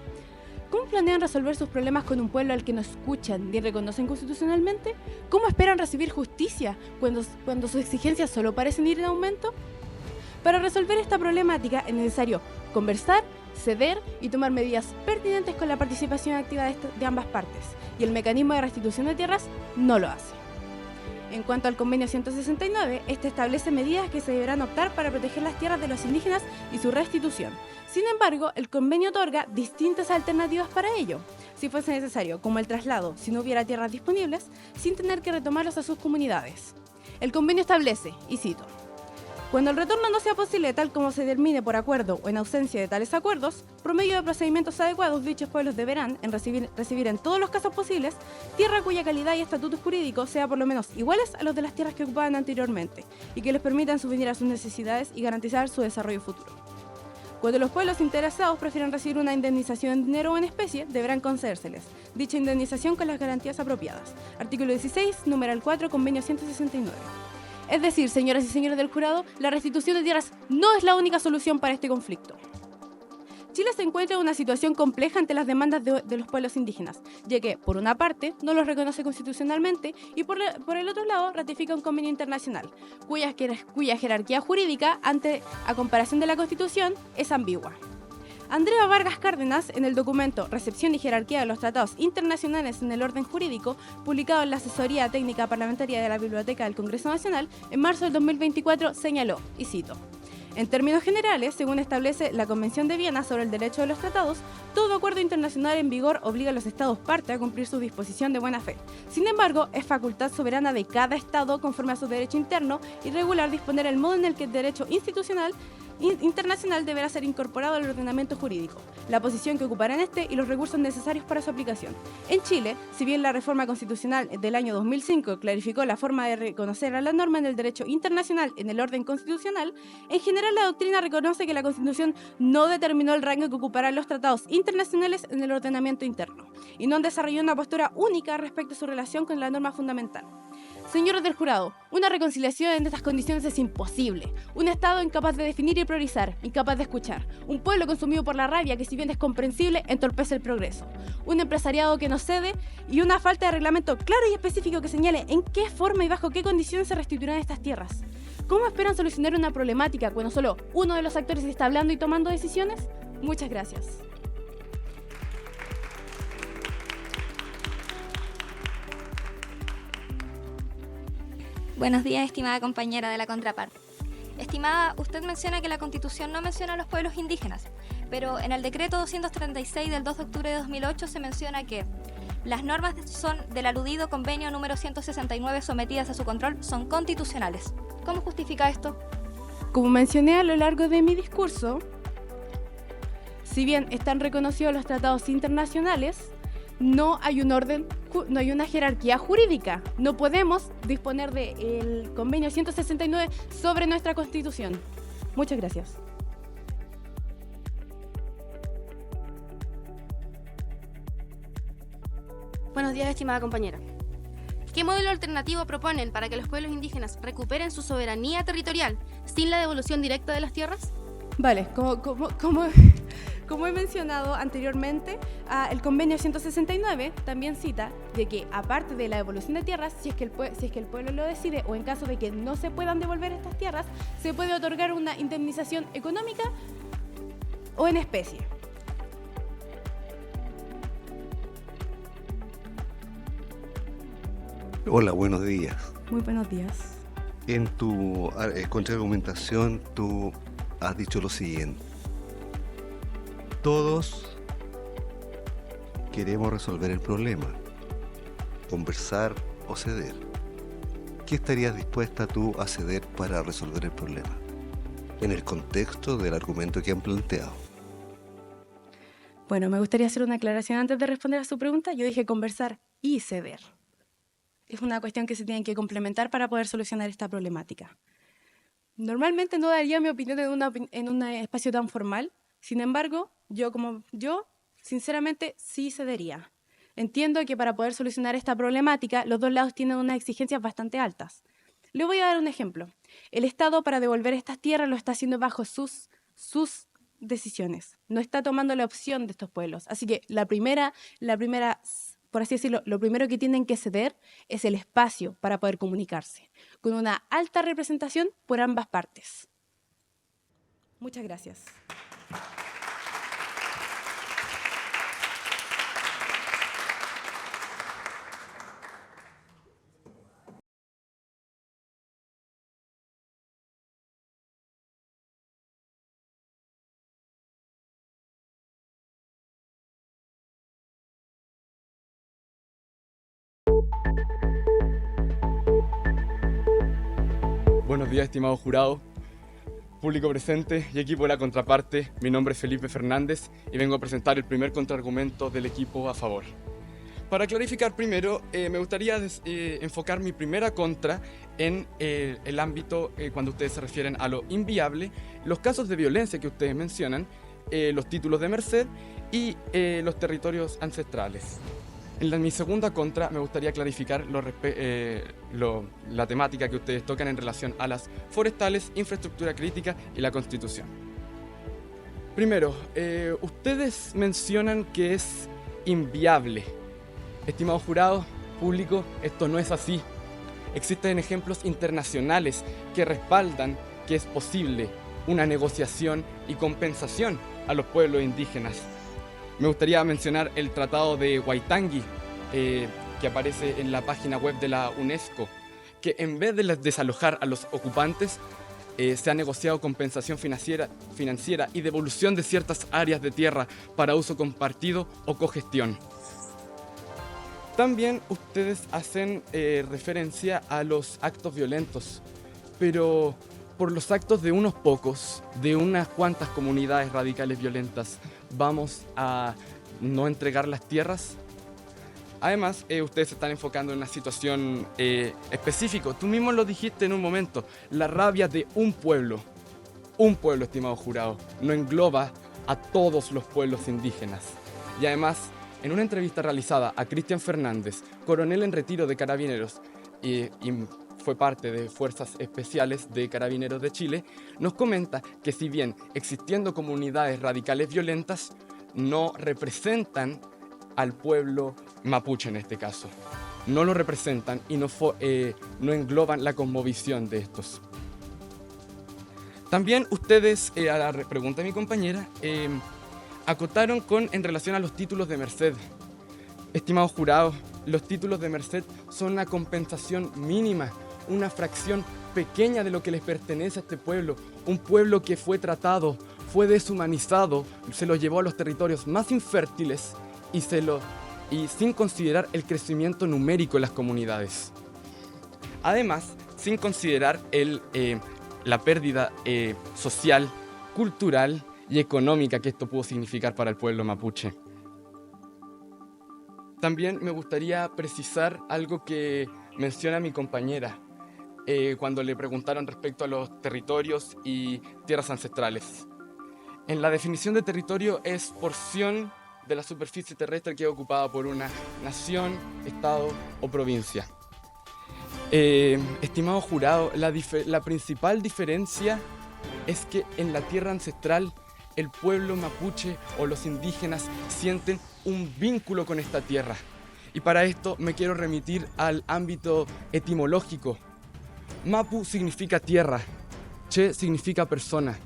¿Cómo planean resolver sus problemas con un pueblo al que no escuchan ni reconocen constitucionalmente? ¿Cómo esperan recibir justicia cuando sus exigencias solo parecen ir en aumento? Para resolver esta problemática es necesario conversar, ceder y tomar medidas pertinentes con la participación activa de ambas partes, y el mecanismo de restitución de tierras no lo hace. En cuanto al convenio 169, este establece medidas que se deberán optar para proteger las tierras de los indígenas y su restitución. Sin embargo, el convenio otorga distintas alternativas para ello, si fuese necesario, como el traslado, si no hubiera tierras disponibles, sin tener que retomarlos a sus comunidades. El convenio establece, y cito, cuando el retorno no sea posible tal como se determine por acuerdo o en ausencia de tales acuerdos, por medio de procedimientos adecuados, dichos pueblos deberán recibir en todos los casos posibles tierra cuya calidad y estatutos jurídicos sea por lo menos iguales a los de las tierras que ocupaban anteriormente y que les permitan subvenir a sus necesidades y garantizar su desarrollo futuro. Cuando los pueblos interesados prefieran recibir una indemnización en dinero o en especie, deberán concedérseles dicha indemnización con las garantías apropiadas. Artículo 16, numeral 4, convenio 169. Es decir, señoras y señores del jurado, la restitución de tierras no es la única solución para este conflicto. Chile se encuentra en una situación compleja ante las demandas de los pueblos indígenas, ya que, por una parte, no los reconoce constitucionalmente y por el otro lado, ratifica un convenio internacional, cuya jerarquía jurídica, a comparación de la Constitución, es ambigua. Andrea Vargas Cárdenas, en el documento Recepción y Jerarquía de los Tratados Internacionales en el Orden Jurídico, publicado en la Asesoría Técnica Parlamentaria de la Biblioteca del Congreso Nacional, en marzo del 2024, señaló, y cito, en términos generales, según establece la Convención de Viena sobre el Derecho de los Tratados, todo acuerdo internacional en vigor obliga a los Estados parte a cumplir su disposición de buena fe. Sin embargo, es facultad soberana de cada Estado, conforme a su derecho interno, y regular disponer el modo en el que el derecho internacional deberá ser incorporado al ordenamiento jurídico, la posición que ocupará en este y los recursos necesarios para su aplicación. En Chile, si bien la reforma constitucional del año 2005 clarificó la forma de reconocer a la norma en el derecho internacional en el orden constitucional, en general la doctrina reconoce que la Constitución no determinó el rango que ocuparán los tratados internacionales en el ordenamiento interno, y no desarrolló una postura única respecto a su relación con la norma fundamental. Señores del jurado, una reconciliación en estas condiciones es imposible. Un Estado incapaz de definir y priorizar, incapaz de escuchar. Un pueblo consumido por la rabia que, si bien es comprensible, entorpece el progreso. Un empresariado que no cede y una falta de reglamento claro y específico que señale en qué forma y bajo qué condiciones se restituirán estas tierras. ¿Cómo esperan solucionar una problemática cuando solo uno de los actores está hablando y tomando decisiones? Muchas gracias. Buenos días, estimada compañera de la contraparte. Estimada, usted menciona que la Constitución no menciona a los pueblos indígenas, pero en el decreto 236 del 2 de octubre de 2008 se menciona que las normas son del aludido convenio número 169 sometidas a su control son constitucionales. ¿Cómo justifica esto? Como mencioné a lo largo de mi discurso, si bien están reconocidos los tratados internacionales, no hay un orden, no hay una jerarquía jurídica. No podemos disponer del convenio 169 sobre nuestra Constitución. Muchas gracias. Buenos días, estimada compañera. ¿Qué modelo alternativo proponen para que los pueblos indígenas recuperen su soberanía territorial sin la devolución directa de las tierras? Vale, Como he mencionado anteriormente, el convenio 169 también cita de que, aparte de la devolución de tierras, si es que el pueblo lo decide o en caso de que no se puedan devolver estas tierras, se puede otorgar una indemnización económica o en especie. Hola, buenos días. Muy buenos días. En tu contraargumentación tú has dicho lo siguiente. Todos queremos resolver el problema, conversar o ceder. ¿Qué estarías dispuesta tú a ceder para resolver el problema? En el contexto del argumento que han planteado. Bueno, me gustaría hacer una aclaración antes de responder a su pregunta. Yo dije conversar y ceder. Es una cuestión que se tiene que complementar para poder solucionar esta problemática. Normalmente no daría mi opinión en un espacio tan formal. Sin embargo, yo sinceramente sí cedería. Entiendo que para poder solucionar esta problemática, los dos lados tienen unas exigencias bastante altas. Le voy a dar un ejemplo. El Estado, para devolver estas tierras, lo está haciendo bajo sus decisiones. No está tomando la opción de estos pueblos. Así que la primera, por así decirlo, lo primero que tienen que ceder es el espacio para poder comunicarse, con una alta representación por ambas partes. Muchas gracias. Buenos días, estimado jurado, público presente y equipo de la contraparte. Mi nombre es Felipe Fernández y vengo a presentar el primer contraargumento del equipo a favor. Para clarificar primero, me gustaría enfocar mi primera contra en el ámbito cuando ustedes se refieren a lo inviable, los casos de violencia que ustedes mencionan, los títulos de merced y los territorios ancestrales. En mi segunda contra me gustaría clarificar la temática que ustedes tocan en relación a las forestales, infraestructura crítica y la Constitución. Primero, ustedes mencionan que es inviable. Estimado jurado, público, esto no es así. Existen ejemplos internacionales que respaldan que es posible una negociación y compensación a los pueblos indígenas. Me gustaría mencionar el Tratado de Waitangi, que aparece en la página web de la UNESCO, que en vez de desalojar a los ocupantes, se ha negociado compensación financiera y devolución de ciertas áreas de tierra para uso compartido o cogestión. También ustedes hacen referencia a los actos violentos, pero por los actos de unos pocos, de unas cuantas comunidades radicales violentas, ¿vamos a no entregar las tierras? Además, ustedes se están enfocando en una situación específica. Tú mismo lo dijiste en un momento, la rabia de un pueblo, estimado jurado, no engloba a todos los pueblos indígenas. Y además, en una entrevista realizada a Cristian Fernández, coronel en retiro de Carabineros, y fue parte de Fuerzas Especiales de Carabineros de Chile, nos comenta que si bien existiendo comunidades radicales violentas, no representan al pueblo mapuche en este caso. No lo representan y no engloban la cosmovisión de estos. También ustedes, a la pregunta de mi compañera, acotaron en relación a los títulos de merced. Estimados jurados, los títulos de merced son una compensación mínima, una fracción pequeña de lo que les pertenece a este pueblo. Un pueblo que fue tratado, fue deshumanizado, se lo llevó a los territorios más infértiles y sin considerar el crecimiento numérico de las comunidades. Además, sin considerar la pérdida social, cultural y económica que esto pudo significar para el pueblo mapuche. También me gustaría precisar algo que menciona mi compañera cuando le preguntaron respecto a los territorios y tierras ancestrales. En la definición de territorio es porción de la superficie terrestre que es ocupada por una nación, estado o provincia. Estimado jurado, la principal diferencia es que en la tierra ancestral el pueblo mapuche o los indígenas sienten un vínculo con esta tierra. Y para esto me quiero remitir al ámbito etimológico. Mapu significa tierra, Che significa persona.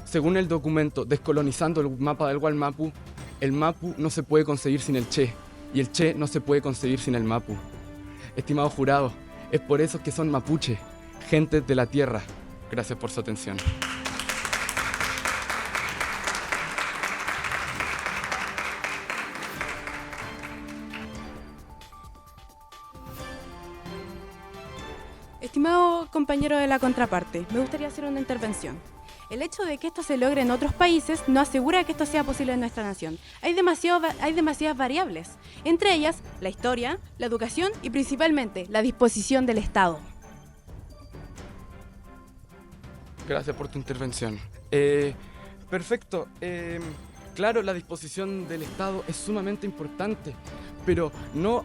Según el documento Descolonizando el mapa del Gualmapu, el Mapu no se puede concebir sin el Che, y el Che no se puede concebir sin el Mapu. Estimado jurado, es por eso que son mapuche, gente de la tierra. Gracias por su atención. Estimado compañero de la contraparte, me gustaría hacer una intervención. El hecho de que esto se logre en otros países no asegura que esto sea posible en nuestra nación. Hay demasiadas variables, entre ellas la historia, la educación y principalmente la disposición del Estado. Gracias por tu intervención. Perfecto. Claro, la disposición del Estado es sumamente importante, pero no...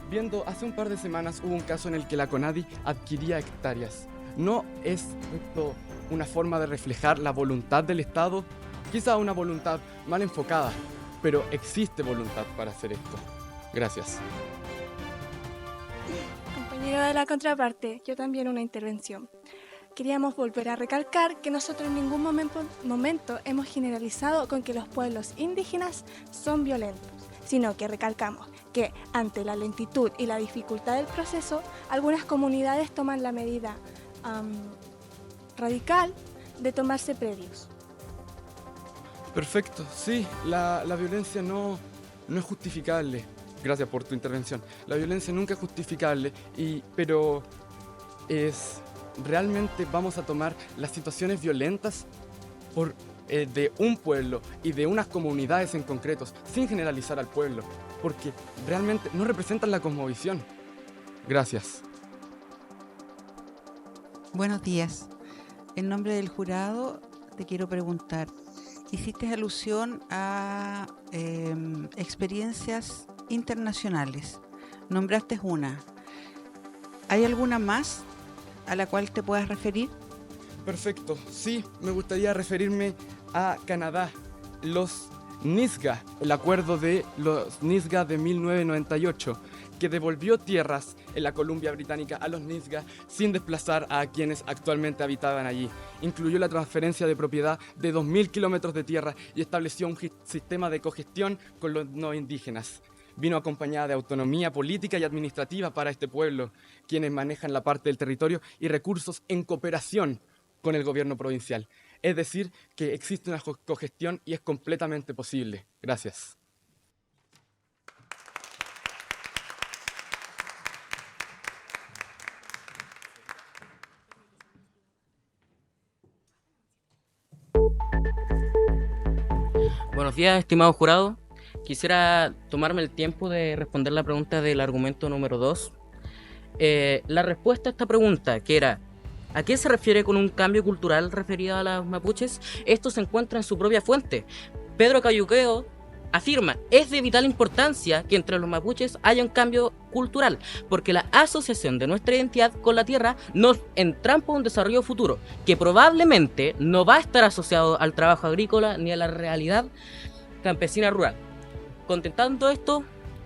Viendo, hace un par de semanas hubo un caso en el que la CONADI adquiría hectáreas. ¿No es esto una forma de reflejar la voluntad del Estado? Quizá una voluntad mal enfocada, pero existe voluntad para hacer esto. Gracias. Compañero de la contraparte, yo también una intervención. Queríamos volver a recalcar que nosotros en ningún momento hemos generalizado con que los pueblos indígenas son violentos, sino que recalcamos que ante la lentitud y la dificultad del proceso, algunas comunidades toman la medida radical de tomarse predios. Perfecto, sí, la violencia no es justificable. Gracias por tu intervención. La violencia nunca es justificable, pero ¿realmente vamos a tomar las situaciones violentas de un pueblo y de unas comunidades en concretos, sin generalizar al pueblo, porque realmente no representan la cosmovisión? Gracias. Buenos días. En nombre del jurado te quiero preguntar, hiciste alusión a experiencias internacionales, nombraste una. ¿Hay alguna más a la cual te puedas referir? Perfecto, sí, me gustaría referirme a Canadá, los Nisga'a, el acuerdo de los Nisga'a de 1998, que devolvió tierras en la Columbia Británica a los Nisga'a sin desplazar a quienes actualmente habitaban allí. Incluyó la transferencia de propiedad de 2.000 kilómetros de tierra y estableció un sistema de cogestión con los no indígenas. Vino acompañada de autonomía política y administrativa para este pueblo, quienes manejan la parte del territorio y recursos en cooperación con el gobierno provincial. Es decir, que existe una cogestión y es completamente posible. Gracias. Buenos días, estimado jurado. Quisiera tomarme el tiempo de responder la pregunta del argumento número 2. La respuesta a esta pregunta, que era ¿a qué se refiere con un cambio cultural referido a los mapuches? Esto se encuentra en su propia fuente. Pedro Cayuqueo afirma, es de vital importancia que entre los mapuches haya un cambio cultural, porque la asociación de nuestra identidad con la tierra nos entrampa un desarrollo futuro, que probablemente no va a estar asociado al trabajo agrícola ni a la realidad campesina rural. Contentando esto,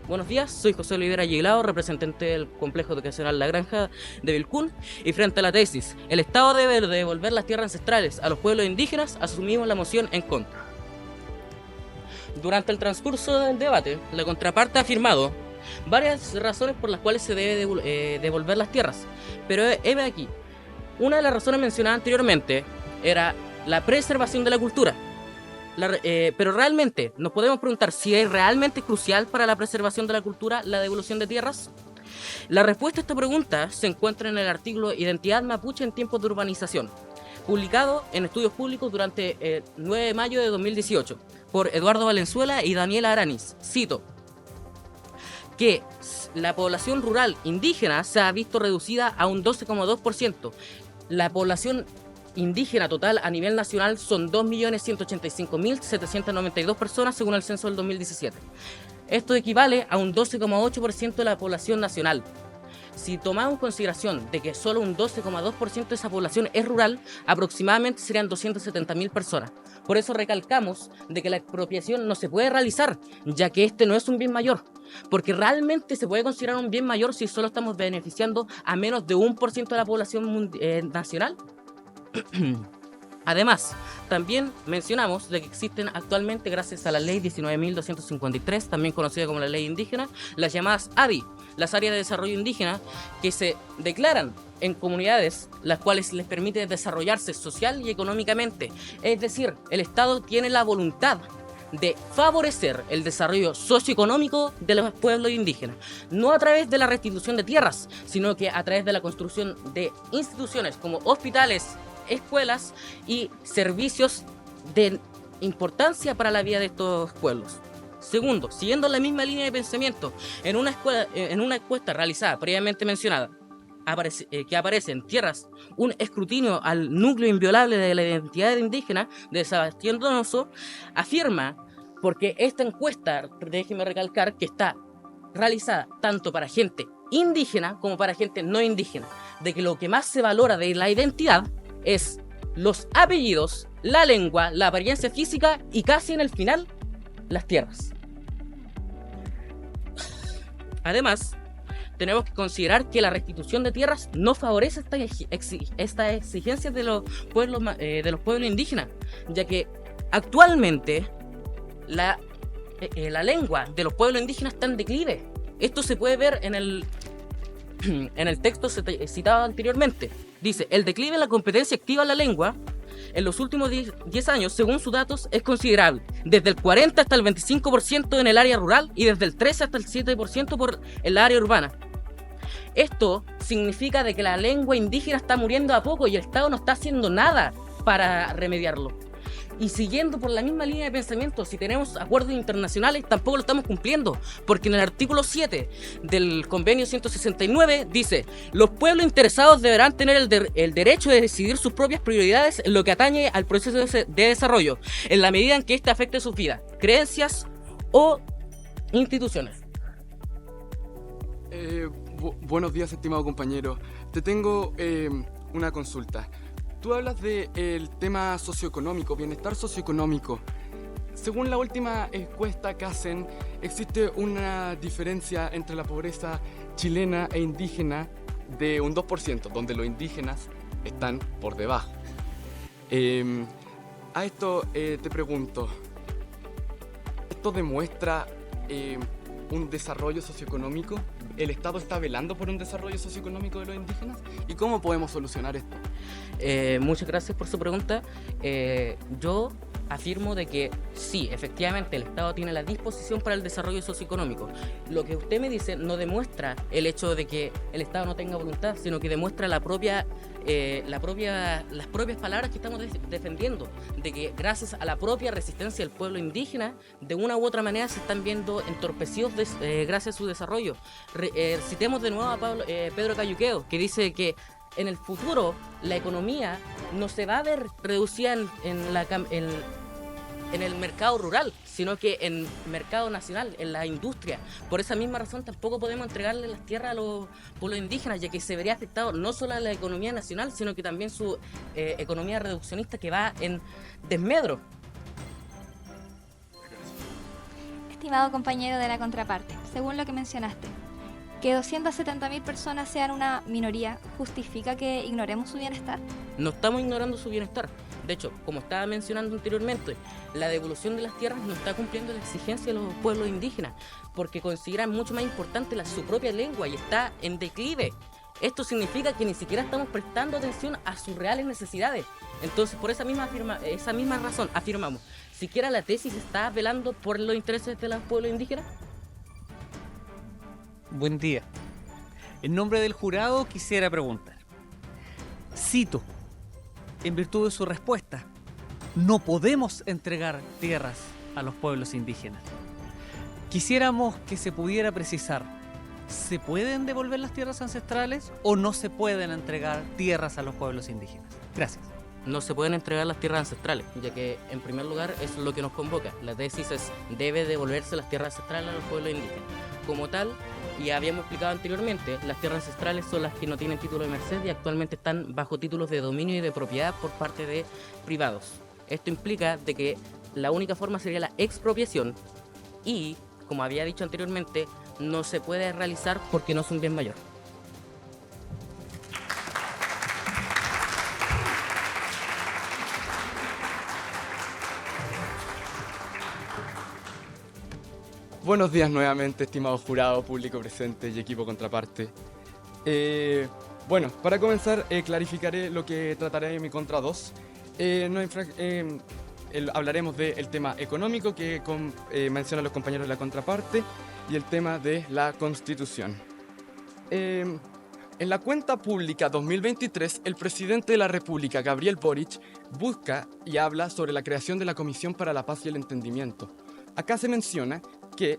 buenos días, soy José Olivera Giglao, representante del complejo educacional La Granja de Vilcún, y frente a la tesis, el Estado debe devolver las tierras ancestrales a los pueblos indígenas, asumimos la moción en contra. Durante el transcurso del debate, la contraparte ha afirmado varias razones por las cuales se debe devolver las tierras, pero heme aquí. Una de las razones mencionadas anteriormente era la preservación de la cultura. Pero realmente nos podemos preguntar si es realmente crucial para la preservación de la cultura la devolución de tierras. La respuesta a esta pregunta se encuentra en el artículo Identidad Mapuche en tiempos de urbanización, publicado en Estudios Públicos durante el 9 de mayo de 2018 por Eduardo Valenzuela y Daniela Aranis. Cito, que la población rural indígena se ha visto reducida a un 12,2%. La población indígena total a nivel nacional son 2.185.792 personas según el censo del 2017. Esto equivale a un 12,8% de la población nacional. Si tomamos en consideración de que solo un 12,2% de esa población es rural, aproximadamente serían 270.000 personas. Por eso recalcamos de que la expropiación no se puede realizar, ya que este no es un bien mayor, porque realmente se puede considerar un bien mayor si solo estamos beneficiando a menos de 1% de la población nacional. Además, también mencionamos de que existen actualmente, gracias a la ley 19.253, también conocida como la ley indígena, las llamadas ADI, las áreas de desarrollo indígena, que se declaran en comunidades las cuales les permite desarrollarse social y económicamente. Es decir, el Estado tiene la voluntad de favorecer el desarrollo socioeconómico de los pueblos indígenas, no a través de la restitución de tierras, sino que a través de la construcción de instituciones como hospitales, escuelas y servicios de importancia para la vida de estos pueblos. Segundo, siguiendo la misma línea de pensamiento, en una encuesta realizada previamente mencionada, que aparece en Tierras un escrutinio al núcleo inviolable de la identidad indígena de Sebastián Donoso, afirma, porque esta encuesta, déjeme recalcar, que está realizada tanto para gente indígena como para gente no indígena, de que lo que más se valora de la identidad es los apellidos, la lengua, la apariencia física y casi en el final, las tierras. Además, tenemos que considerar que la restitución de tierras no favorece estas exigencias de los pueblos indígenas, ya que actualmente la lengua de los pueblos indígenas está en declive. Esto se puede ver en el texto citado anteriormente. Dice, el declive en la competencia activa en la lengua en los últimos 10 años, según sus datos, es considerable. Desde el 40 hasta el 25% en el área rural y desde el 13 hasta el 7% por el área urbana. Esto significa de que la lengua indígena está muriendo a poco y el Estado no está haciendo nada para remediarlo. Y siguiendo por la misma línea de pensamiento, si tenemos acuerdos internacionales, tampoco lo estamos cumpliendo, porque en el artículo 7 del convenio 169 dice: los pueblos interesados deberán tener el derecho de decidir sus propias prioridades en lo que atañe al proceso de desarrollo, en la medida en que éste afecte sus vidas, creencias o instituciones. Buenos días, estimado compañero. Te tengo una consulta. Tú hablas del tema socioeconómico, bienestar socioeconómico. Según la última encuesta que hacen, existe una diferencia entre la pobreza chilena e indígena de un 2%, donde los indígenas están por debajo. A esto te pregunto, ¿esto demuestra un desarrollo socioeconómico? ¿El Estado está velando por un desarrollo socioeconómico de los indígenas? ¿Y cómo podemos solucionar esto? Muchas gracias por su pregunta. Yo afirmo de que sí, efectivamente el Estado tiene la disposición para el desarrollo socioeconómico. Lo que usted me dice no demuestra el hecho de que el Estado no tenga voluntad, sino que demuestra las propias palabras que estamos defendiendo, de que gracias a la propia resistencia del pueblo indígena, de una u otra manera se están viendo entorpecidos gracias a su desarrollo. Citemos de nuevo a Pedro Cayuqueo, que dice que en el futuro la economía no se va a ver reducida en el mercado rural, sino que en el mercado nacional, en la industria. Por esa misma razón tampoco podemos entregarle las tierras a los pueblos indígenas, ya que se vería afectado no solo a la economía nacional, sino que también su economía reduccionista, que va en desmedro. Estimado compañero de la contraparte, según lo que mencionaste, que 270.000 personas sean una minoría, ¿justifica que ignoremos su bienestar? No estamos ignorando su bienestar. De hecho, como estaba mencionando anteriormente, la devolución de las tierras no está cumpliendo la exigencia de los pueblos indígenas, porque consideran mucho más importante su propia lengua y está en declive. Esto significa que ni siquiera estamos prestando atención a sus reales necesidades. Entonces, por esa misma razón, afirmamos, ¿siquiera la tesis está velando por los intereses de los pueblos indígenas? Buen día. En nombre del jurado quisiera preguntar. Cito, en virtud de su respuesta, no podemos entregar tierras a los pueblos indígenas. Quisiéramos que se pudiera precisar, ¿se pueden devolver las tierras ancestrales o no se pueden entregar tierras a los pueblos indígenas? Gracias. No se pueden entregar las tierras ancestrales, ya que en primer lugar es lo que nos convoca. La tesis es, debe devolverse las tierras ancestrales a los pueblos indígenas. Como tal, y habíamos explicado anteriormente, las tierras ancestrales son las que no tienen título de merced y actualmente están bajo títulos de dominio y de propiedad por parte de privados. Esto implica de que la única forma sería la expropiación y, como había dicho anteriormente, no se puede realizar porque no es un bien mayor. Buenos días nuevamente, estimado jurado, público presente y equipo contraparte. Bueno, para comenzar, clarificaré lo que trataré en mi contra 2. Hablaremos del tema económico que mencionan los compañeros de la contraparte y el tema de la Constitución. En la cuenta pública 2023, el presidente de la República, Gabriel Boric, busca y habla sobre la creación de la Comisión para la Paz y el Entendimiento. Acá se menciona que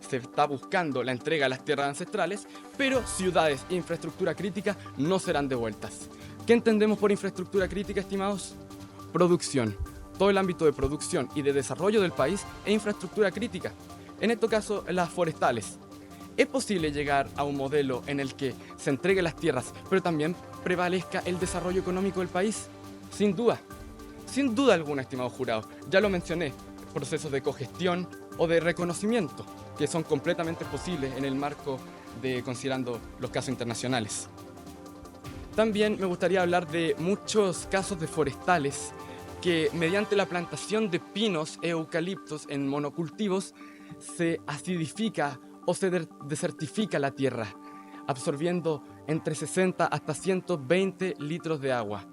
se está buscando la entrega de las tierras ancestrales, pero ciudades e infraestructura crítica no serán devueltas. ¿Qué entendemos por infraestructura crítica, estimados? Producción. Todo el ámbito de producción y de desarrollo del país es infraestructura crítica. En este caso, las forestales. ¿Es posible llegar a un modelo en el que se entreguen las tierras, pero también prevalezca el desarrollo económico del país? Sin duda. Sin duda alguna, estimado jurado. Ya lo mencioné. Procesos de cogestión o de reconocimiento, que son completamente posibles en el marco de considerando los casos internacionales. También me gustaría hablar de muchos casos de forestales que mediante la plantación de pinos e eucaliptos en monocultivos se acidifica o se desertifica la tierra, absorbiendo entre 60 hasta 120 litros de agua.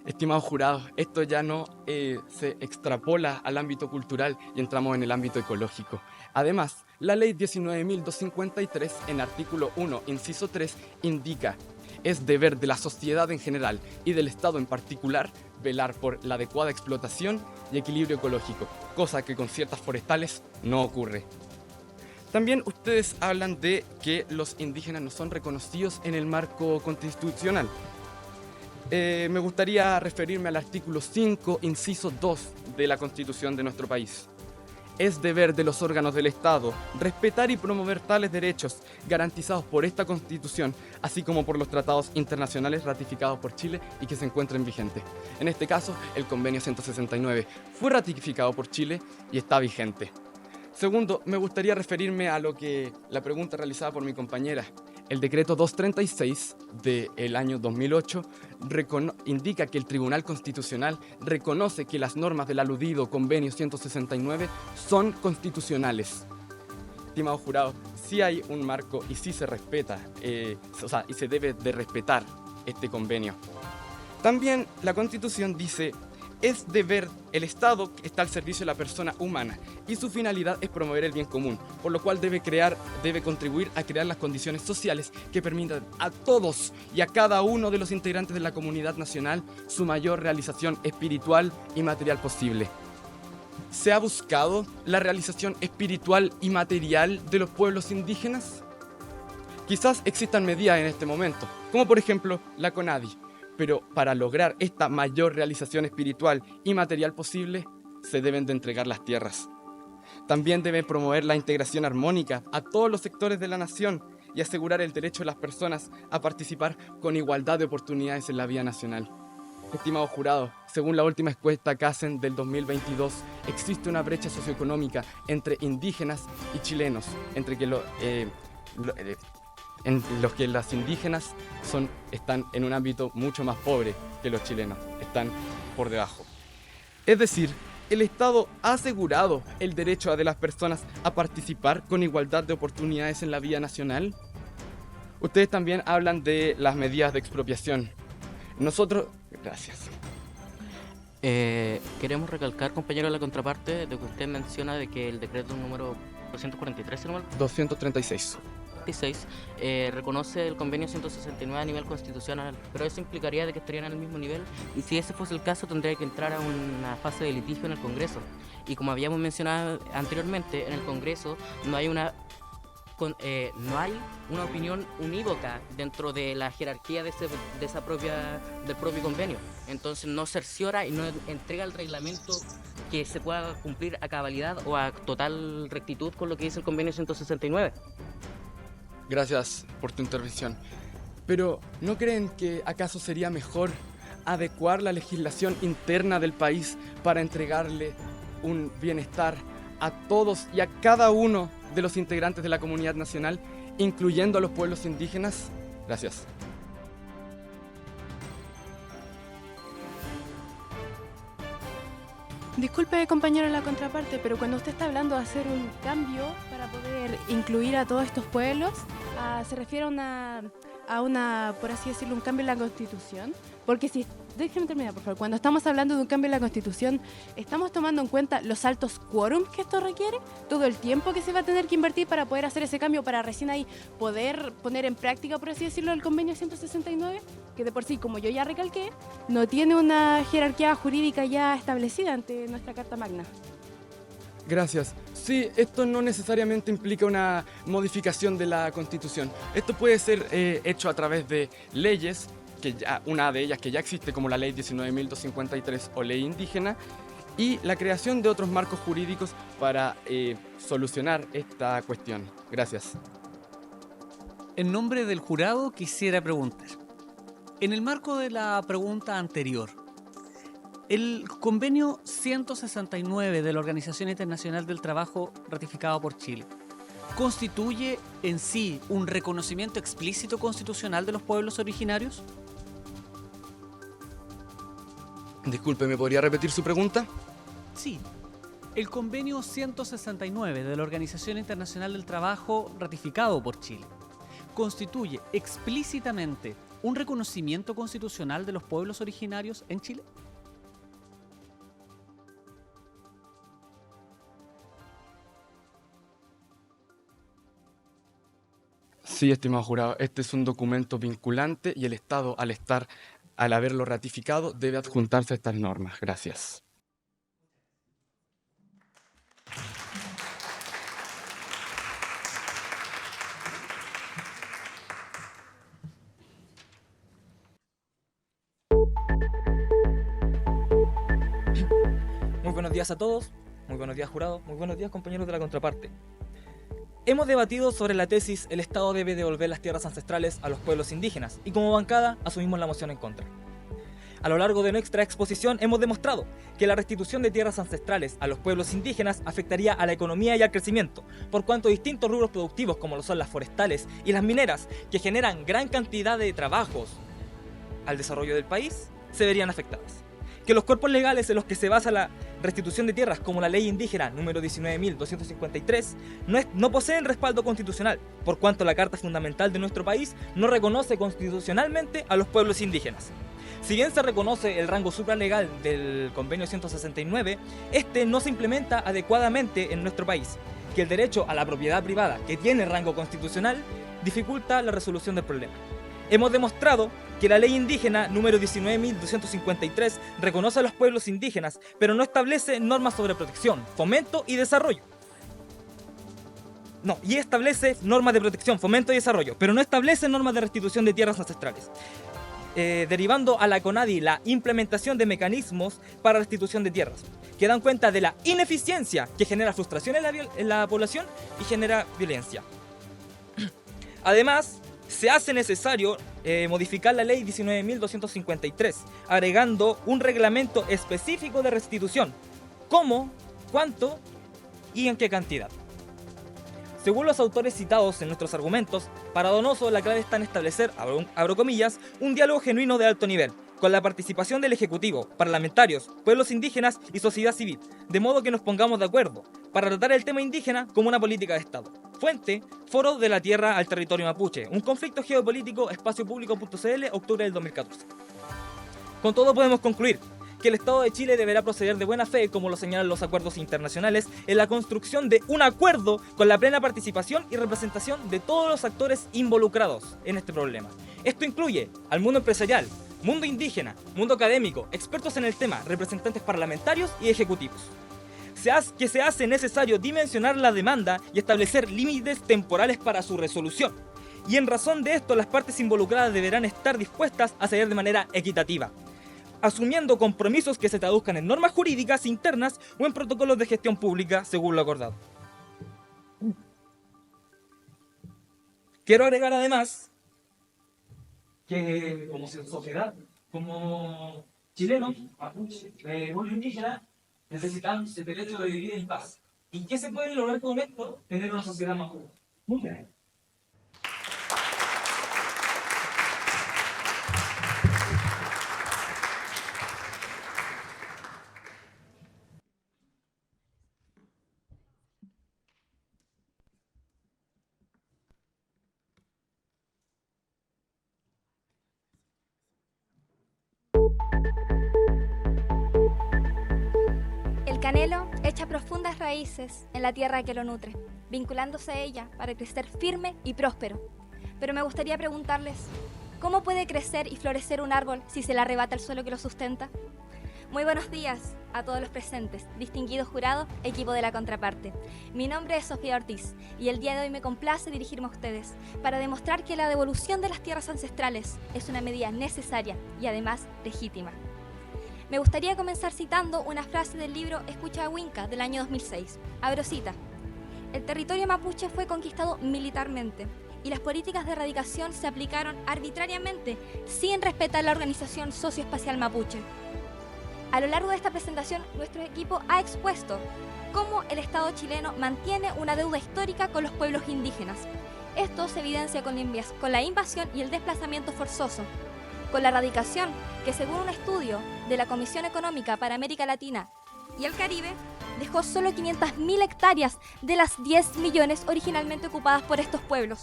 Estimados jurados, esto ya no se extrapola al ámbito cultural y entramos en el ámbito ecológico. Además, la ley 19.253 en artículo 1, inciso 3, indica: es deber de la sociedad en general y del Estado en particular velar por la adecuada explotación y equilibrio ecológico, cosa que con ciertas forestales no ocurre. También ustedes hablan de que los indígenas no son reconocidos en el marco constitucional. Me gustaría referirme al artículo 5, inciso 2 de la Constitución de nuestro país. Es deber de los órganos del Estado respetar y promover tales derechos garantizados por esta Constitución, así como por los tratados internacionales ratificados por Chile y que se encuentren vigentes. En este caso, el Convenio 169 fue ratificado por Chile y está vigente. Segundo, me gustaría referirme a la pregunta realizada por mi compañera. El decreto 236 del año 2008 indica que el Tribunal Constitucional reconoce que las normas del aludido Convenio 169 son constitucionales. Estimado jurado, sí hay un marco y sí se respeta, y se debe de respetar este convenio. También la Constitución dice: es deber, el Estado está al servicio de la persona humana y su finalidad es promover el bien común, por lo cual debe contribuir a crear las condiciones sociales que permitan a todos y a cada uno de los integrantes de la comunidad nacional su mayor realización espiritual y material posible. ¿Se ha buscado la realización espiritual y material de los pueblos indígenas? Quizás existan medidas en este momento, como por ejemplo la CONADI. Pero para lograr esta mayor realización espiritual y material posible, se deben de entregar las tierras. También debe promover la integración armónica a todos los sectores de la nación y asegurar el derecho de las personas a participar con igualdad de oportunidades en la vida nacional. Estimado jurado, según la última encuesta CACEN del 2022, existe una brecha socioeconómica entre indígenas y chilenos, en los que las indígenas están en un ámbito mucho más pobre que los chilenos, están por debajo. Es decir, el Estado ha asegurado el derecho de las personas a participar con igualdad de oportunidades en la vida nacional. Ustedes también hablan de las medidas de expropiación. Gracias. Queremos recalcar, compañero de la contraparte, de que usted menciona de que el decreto número 243, ¿no? 236. Reconoce el convenio 169 a nivel constitucional, pero eso implicaría de que estarían al mismo nivel, y si ese fuese el caso tendría que entrar a una fase de litigio en el Congreso, y como habíamos mencionado anteriormente, en el Congreso no hay una opinión unívoca dentro de la jerarquía del propio convenio, entonces no cerciora y no entrega el reglamento que se pueda cumplir a cabalidad o a total rectitud con lo que dice el convenio 169. Gracias por tu intervención. Pero, ¿no creen que acaso sería mejor adecuar la legislación interna del país para entregarle un bienestar a todos y a cada uno de los integrantes de la comunidad nacional, incluyendo a los pueblos indígenas? Gracias. Disculpe, compañero de la contraparte, pero cuando usted está hablando de hacer un cambio para poder incluir a todos estos pueblos, ¿se refiere a una, por así decirlo, un cambio en la Constitución? Porque si, déjeme terminar, por favor. Cuando estamos hablando de un cambio en la Constitución, ¿estamos tomando en cuenta los altos quórums que esto requiere? ¿Todo el tiempo que se va a tener que invertir para poder hacer ese cambio, para recién ahí poder poner en práctica, por así decirlo, el convenio 169? Que de por sí, como yo ya recalqué, no tiene una jerarquía jurídica ya establecida ante nuestra Carta Magna. Gracias. Sí, esto no necesariamente implica una modificación de la Constitución. Esto puede ser hecho a través de leyes, que ya, una de ellas que ya existe como la Ley 19.253 o Ley Indígena, y la creación de otros marcos jurídicos para solucionar esta cuestión. Gracias. En nombre del jurado quisiera preguntar, en el marco de la pregunta anterior, el convenio 169 de la Organización Internacional del Trabajo ratificado por Chile ¿constituye en sí un reconocimiento explícito constitucional de los pueblos originarios? Disculpe, ¿me podría repetir su pregunta? Sí. El convenio 169 de la Organización Internacional del Trabajo ratificado por Chile ¿constituye explícitamente un reconocimiento constitucional de los pueblos originarios en Chile? Sí, estimado jurado, este es un documento vinculante y el Estado, al haberlo ratificado, debe adjuntarse a estas normas. Gracias. Muy buenos días a todos, muy buenos días jurado, muy buenos días compañeros de la contraparte. Hemos debatido sobre la tesis "El Estado debe devolver las tierras ancestrales a los pueblos indígenas" y como bancada asumimos la moción en contra. A lo largo de nuestra exposición hemos demostrado que la restitución de tierras ancestrales a los pueblos indígenas afectaría a la economía y al crecimiento, por cuanto distintos rubros productivos como lo son las forestales y las mineras, que generan gran cantidad de trabajos al desarrollo del país, se verían afectadas. Que los cuerpos legales en los que se basa la restitución de tierras, como la Ley Indígena número 19.253, no poseen respaldo constitucional, por cuanto la Carta Fundamental de nuestro país no reconoce constitucionalmente a los pueblos indígenas. Si bien se reconoce el rango supralegal del Convenio 169, este no se implementa adecuadamente en nuestro país, que el derecho a la propiedad privada, que tiene rango constitucional, dificulta la resolución del problema. Hemos demostrado que la Ley Indígena número 19.253 reconoce a los pueblos indígenas, pero no establece normas sobre protección, fomento y desarrollo. Y establece normas de protección, fomento y desarrollo, pero no establece normas de restitución de tierras ancestrales. Derivando a la CONADI la implementación de mecanismos para restitución de tierras, que dan cuenta de la ineficiencia que genera frustración en la población y genera violencia. Además, se hace necesario modificar la Ley 19.253, agregando un reglamento específico de restitución, cómo, cuánto y en qué cantidad. Según los autores citados en nuestros argumentos, para Donoso la clave está en establecer, abro comillas, un diálogo genuino de alto nivel, con la participación del Ejecutivo, parlamentarios, pueblos indígenas y sociedad civil, de modo que nos pongamos de acuerdo, para tratar el tema indígena como una política de Estado. Fuente, Foro de la Tierra al Territorio Mapuche, un conflicto geopolítico, espaciopublico.cl, octubre del 2014. Con todo podemos concluir que el Estado de Chile deberá proceder de buena fe, como lo señalan los acuerdos internacionales, en la construcción de un acuerdo con la plena participación y representación de todos los actores involucrados en este problema. Esto incluye al mundo empresarial, mundo indígena, mundo académico, expertos en el tema, representantes parlamentarios y ejecutivos. Que se hace necesario dimensionar la demanda y establecer límites temporales para su resolución. Y en razón de esto, las partes involucradas deberán estar dispuestas a ceder de manera equitativa. asumiendo compromisos que se traduzcan en normas jurídicas internas o en protocolos de gestión pública según lo acordado. Quiero agregar además que como sociedad, como chilenos, mapuche, pueblo indígena, necesitamos el derecho de vivir en paz. ¿Y qué se puede lograr con esto? Tener una sociedad más justa. Muy bien. El canelo echa profundas raíces en la tierra que lo nutre, vinculándose a ella para crecer firme y próspero. Pero me gustaría preguntarles, ¿cómo puede crecer y florecer un árbol si se le arrebata el suelo que lo sustenta? Muy buenos días a todos los presentes, distinguido jurado, equipo de la contraparte. Mi nombre es Sofía Ortiz y el día de hoy me complace dirigirme a ustedes para demostrar que la devolución de las tierras ancestrales es una medida necesaria y además legítima. Me gustaría comenzar citando una frase del libro Escucha a Winca del año 2006. Abro cita. El territorio mapuche fue conquistado militarmente y las políticas de erradicación se aplicaron arbitrariamente sin respetar la organización socioespacial mapuche. A lo largo de esta presentación, nuestro equipo ha expuesto cómo el Estado chileno mantiene una deuda histórica con los pueblos indígenas. Esto se evidencia con la invasión y el desplazamiento forzoso, con la erradicación que, según un estudio de la Comisión Económica para América Latina y el Caribe, dejó solo 500.000 hectáreas de las 10 millones originalmente ocupadas por estos pueblos.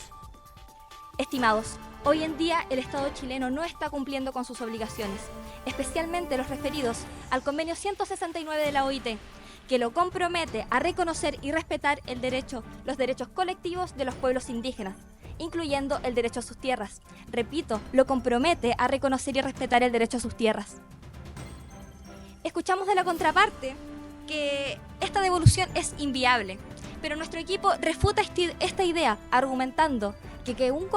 Estimados, hoy en día el Estado chileno no está cumpliendo con sus obligaciones, especialmente los referidos al Convenio 169 de la OIT, que lo compromete a reconocer y respetar los derechos colectivos de los pueblos indígenas, incluyendo el derecho a sus tierras. Repito, lo compromete a reconocer y respetar el derecho a sus tierras. Escuchamos de la contraparte que esta devolución es inviable, pero nuestro equipo refuta esta idea argumentando que un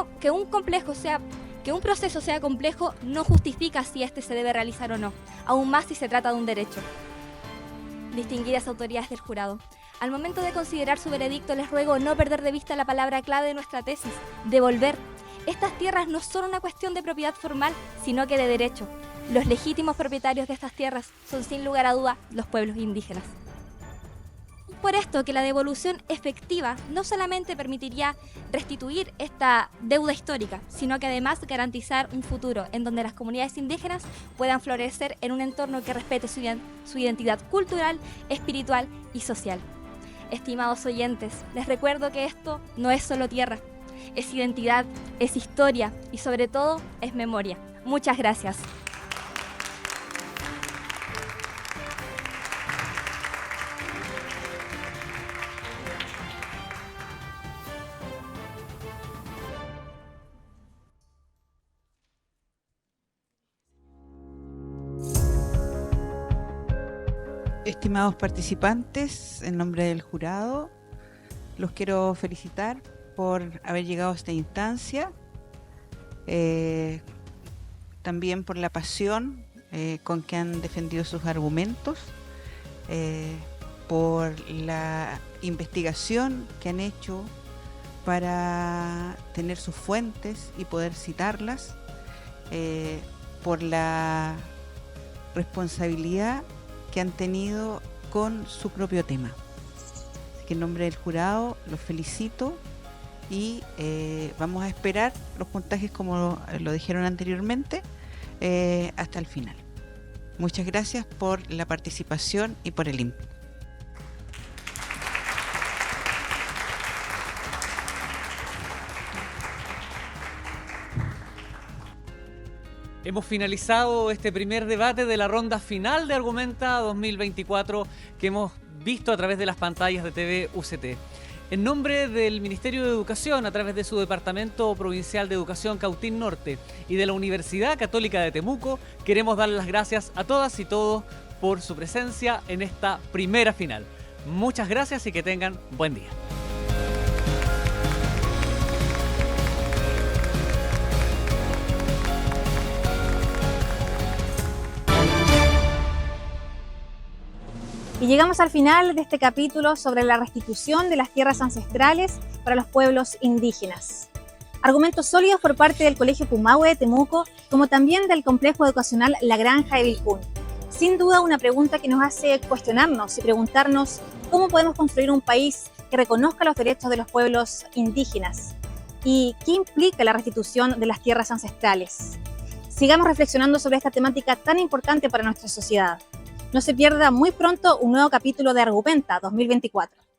proceso sea complejo no justifica si este se debe realizar o no, aún más si se trata de un derecho. Distinguidas autoridades del jurado, al momento de considerar su veredicto les ruego no perder de vista la palabra clave de nuestra tesis, devolver. Estas tierras no son una cuestión de propiedad formal, sino que de derecho. Los legítimos propietarios de estas tierras son sin lugar a duda los pueblos indígenas. Por esto que la devolución efectiva no solamente permitiría restituir esta deuda histórica, sino que además garantizar un futuro en donde las comunidades indígenas puedan florecer en un entorno que respete su identidad cultural, espiritual y social. Estimados oyentes, les recuerdo que esto no es solo tierra, es identidad, es historia y sobre todo es memoria. Muchas gracias. Estimados participantes, en nombre del jurado, los quiero felicitar por haber llegado a esta instancia, también por la pasión con que han defendido sus argumentos, por la investigación que han hecho para tener sus fuentes y poder citarlas, por la responsabilidad que han tenido con su propio tema. Así que en nombre del jurado los felicito y vamos a esperar los puntajes como lo dijeron anteriormente hasta el final. Muchas gracias por la participación y por el input. Hemos finalizado este primer debate de la ronda final de Argumenta 2024 que hemos visto a través de las pantallas de TV UCT. En nombre del Ministerio de Educación, a través de su Departamento Provincial de Educación Cautín Norte y de la Universidad Católica de Temuco, queremos dar las gracias a todas y todos por su presencia en esta primera final. Muchas gracias y que tengan buen día. Y llegamos al final de este capítulo sobre la restitución de las tierras ancestrales para los pueblos indígenas. Argumentos sólidos por parte del Colegio Pumahue de Temuco, como también del Complejo Educacional La Granja de Vilcún. Sin duda una pregunta que nos hace cuestionarnos y preguntarnos cómo podemos construir un país que reconozca los derechos de los pueblos indígenas y qué implica la restitución de las tierras ancestrales. Sigamos reflexionando sobre esta temática tan importante para nuestra sociedad. No se pierda muy pronto un nuevo capítulo de Argumenta 2024.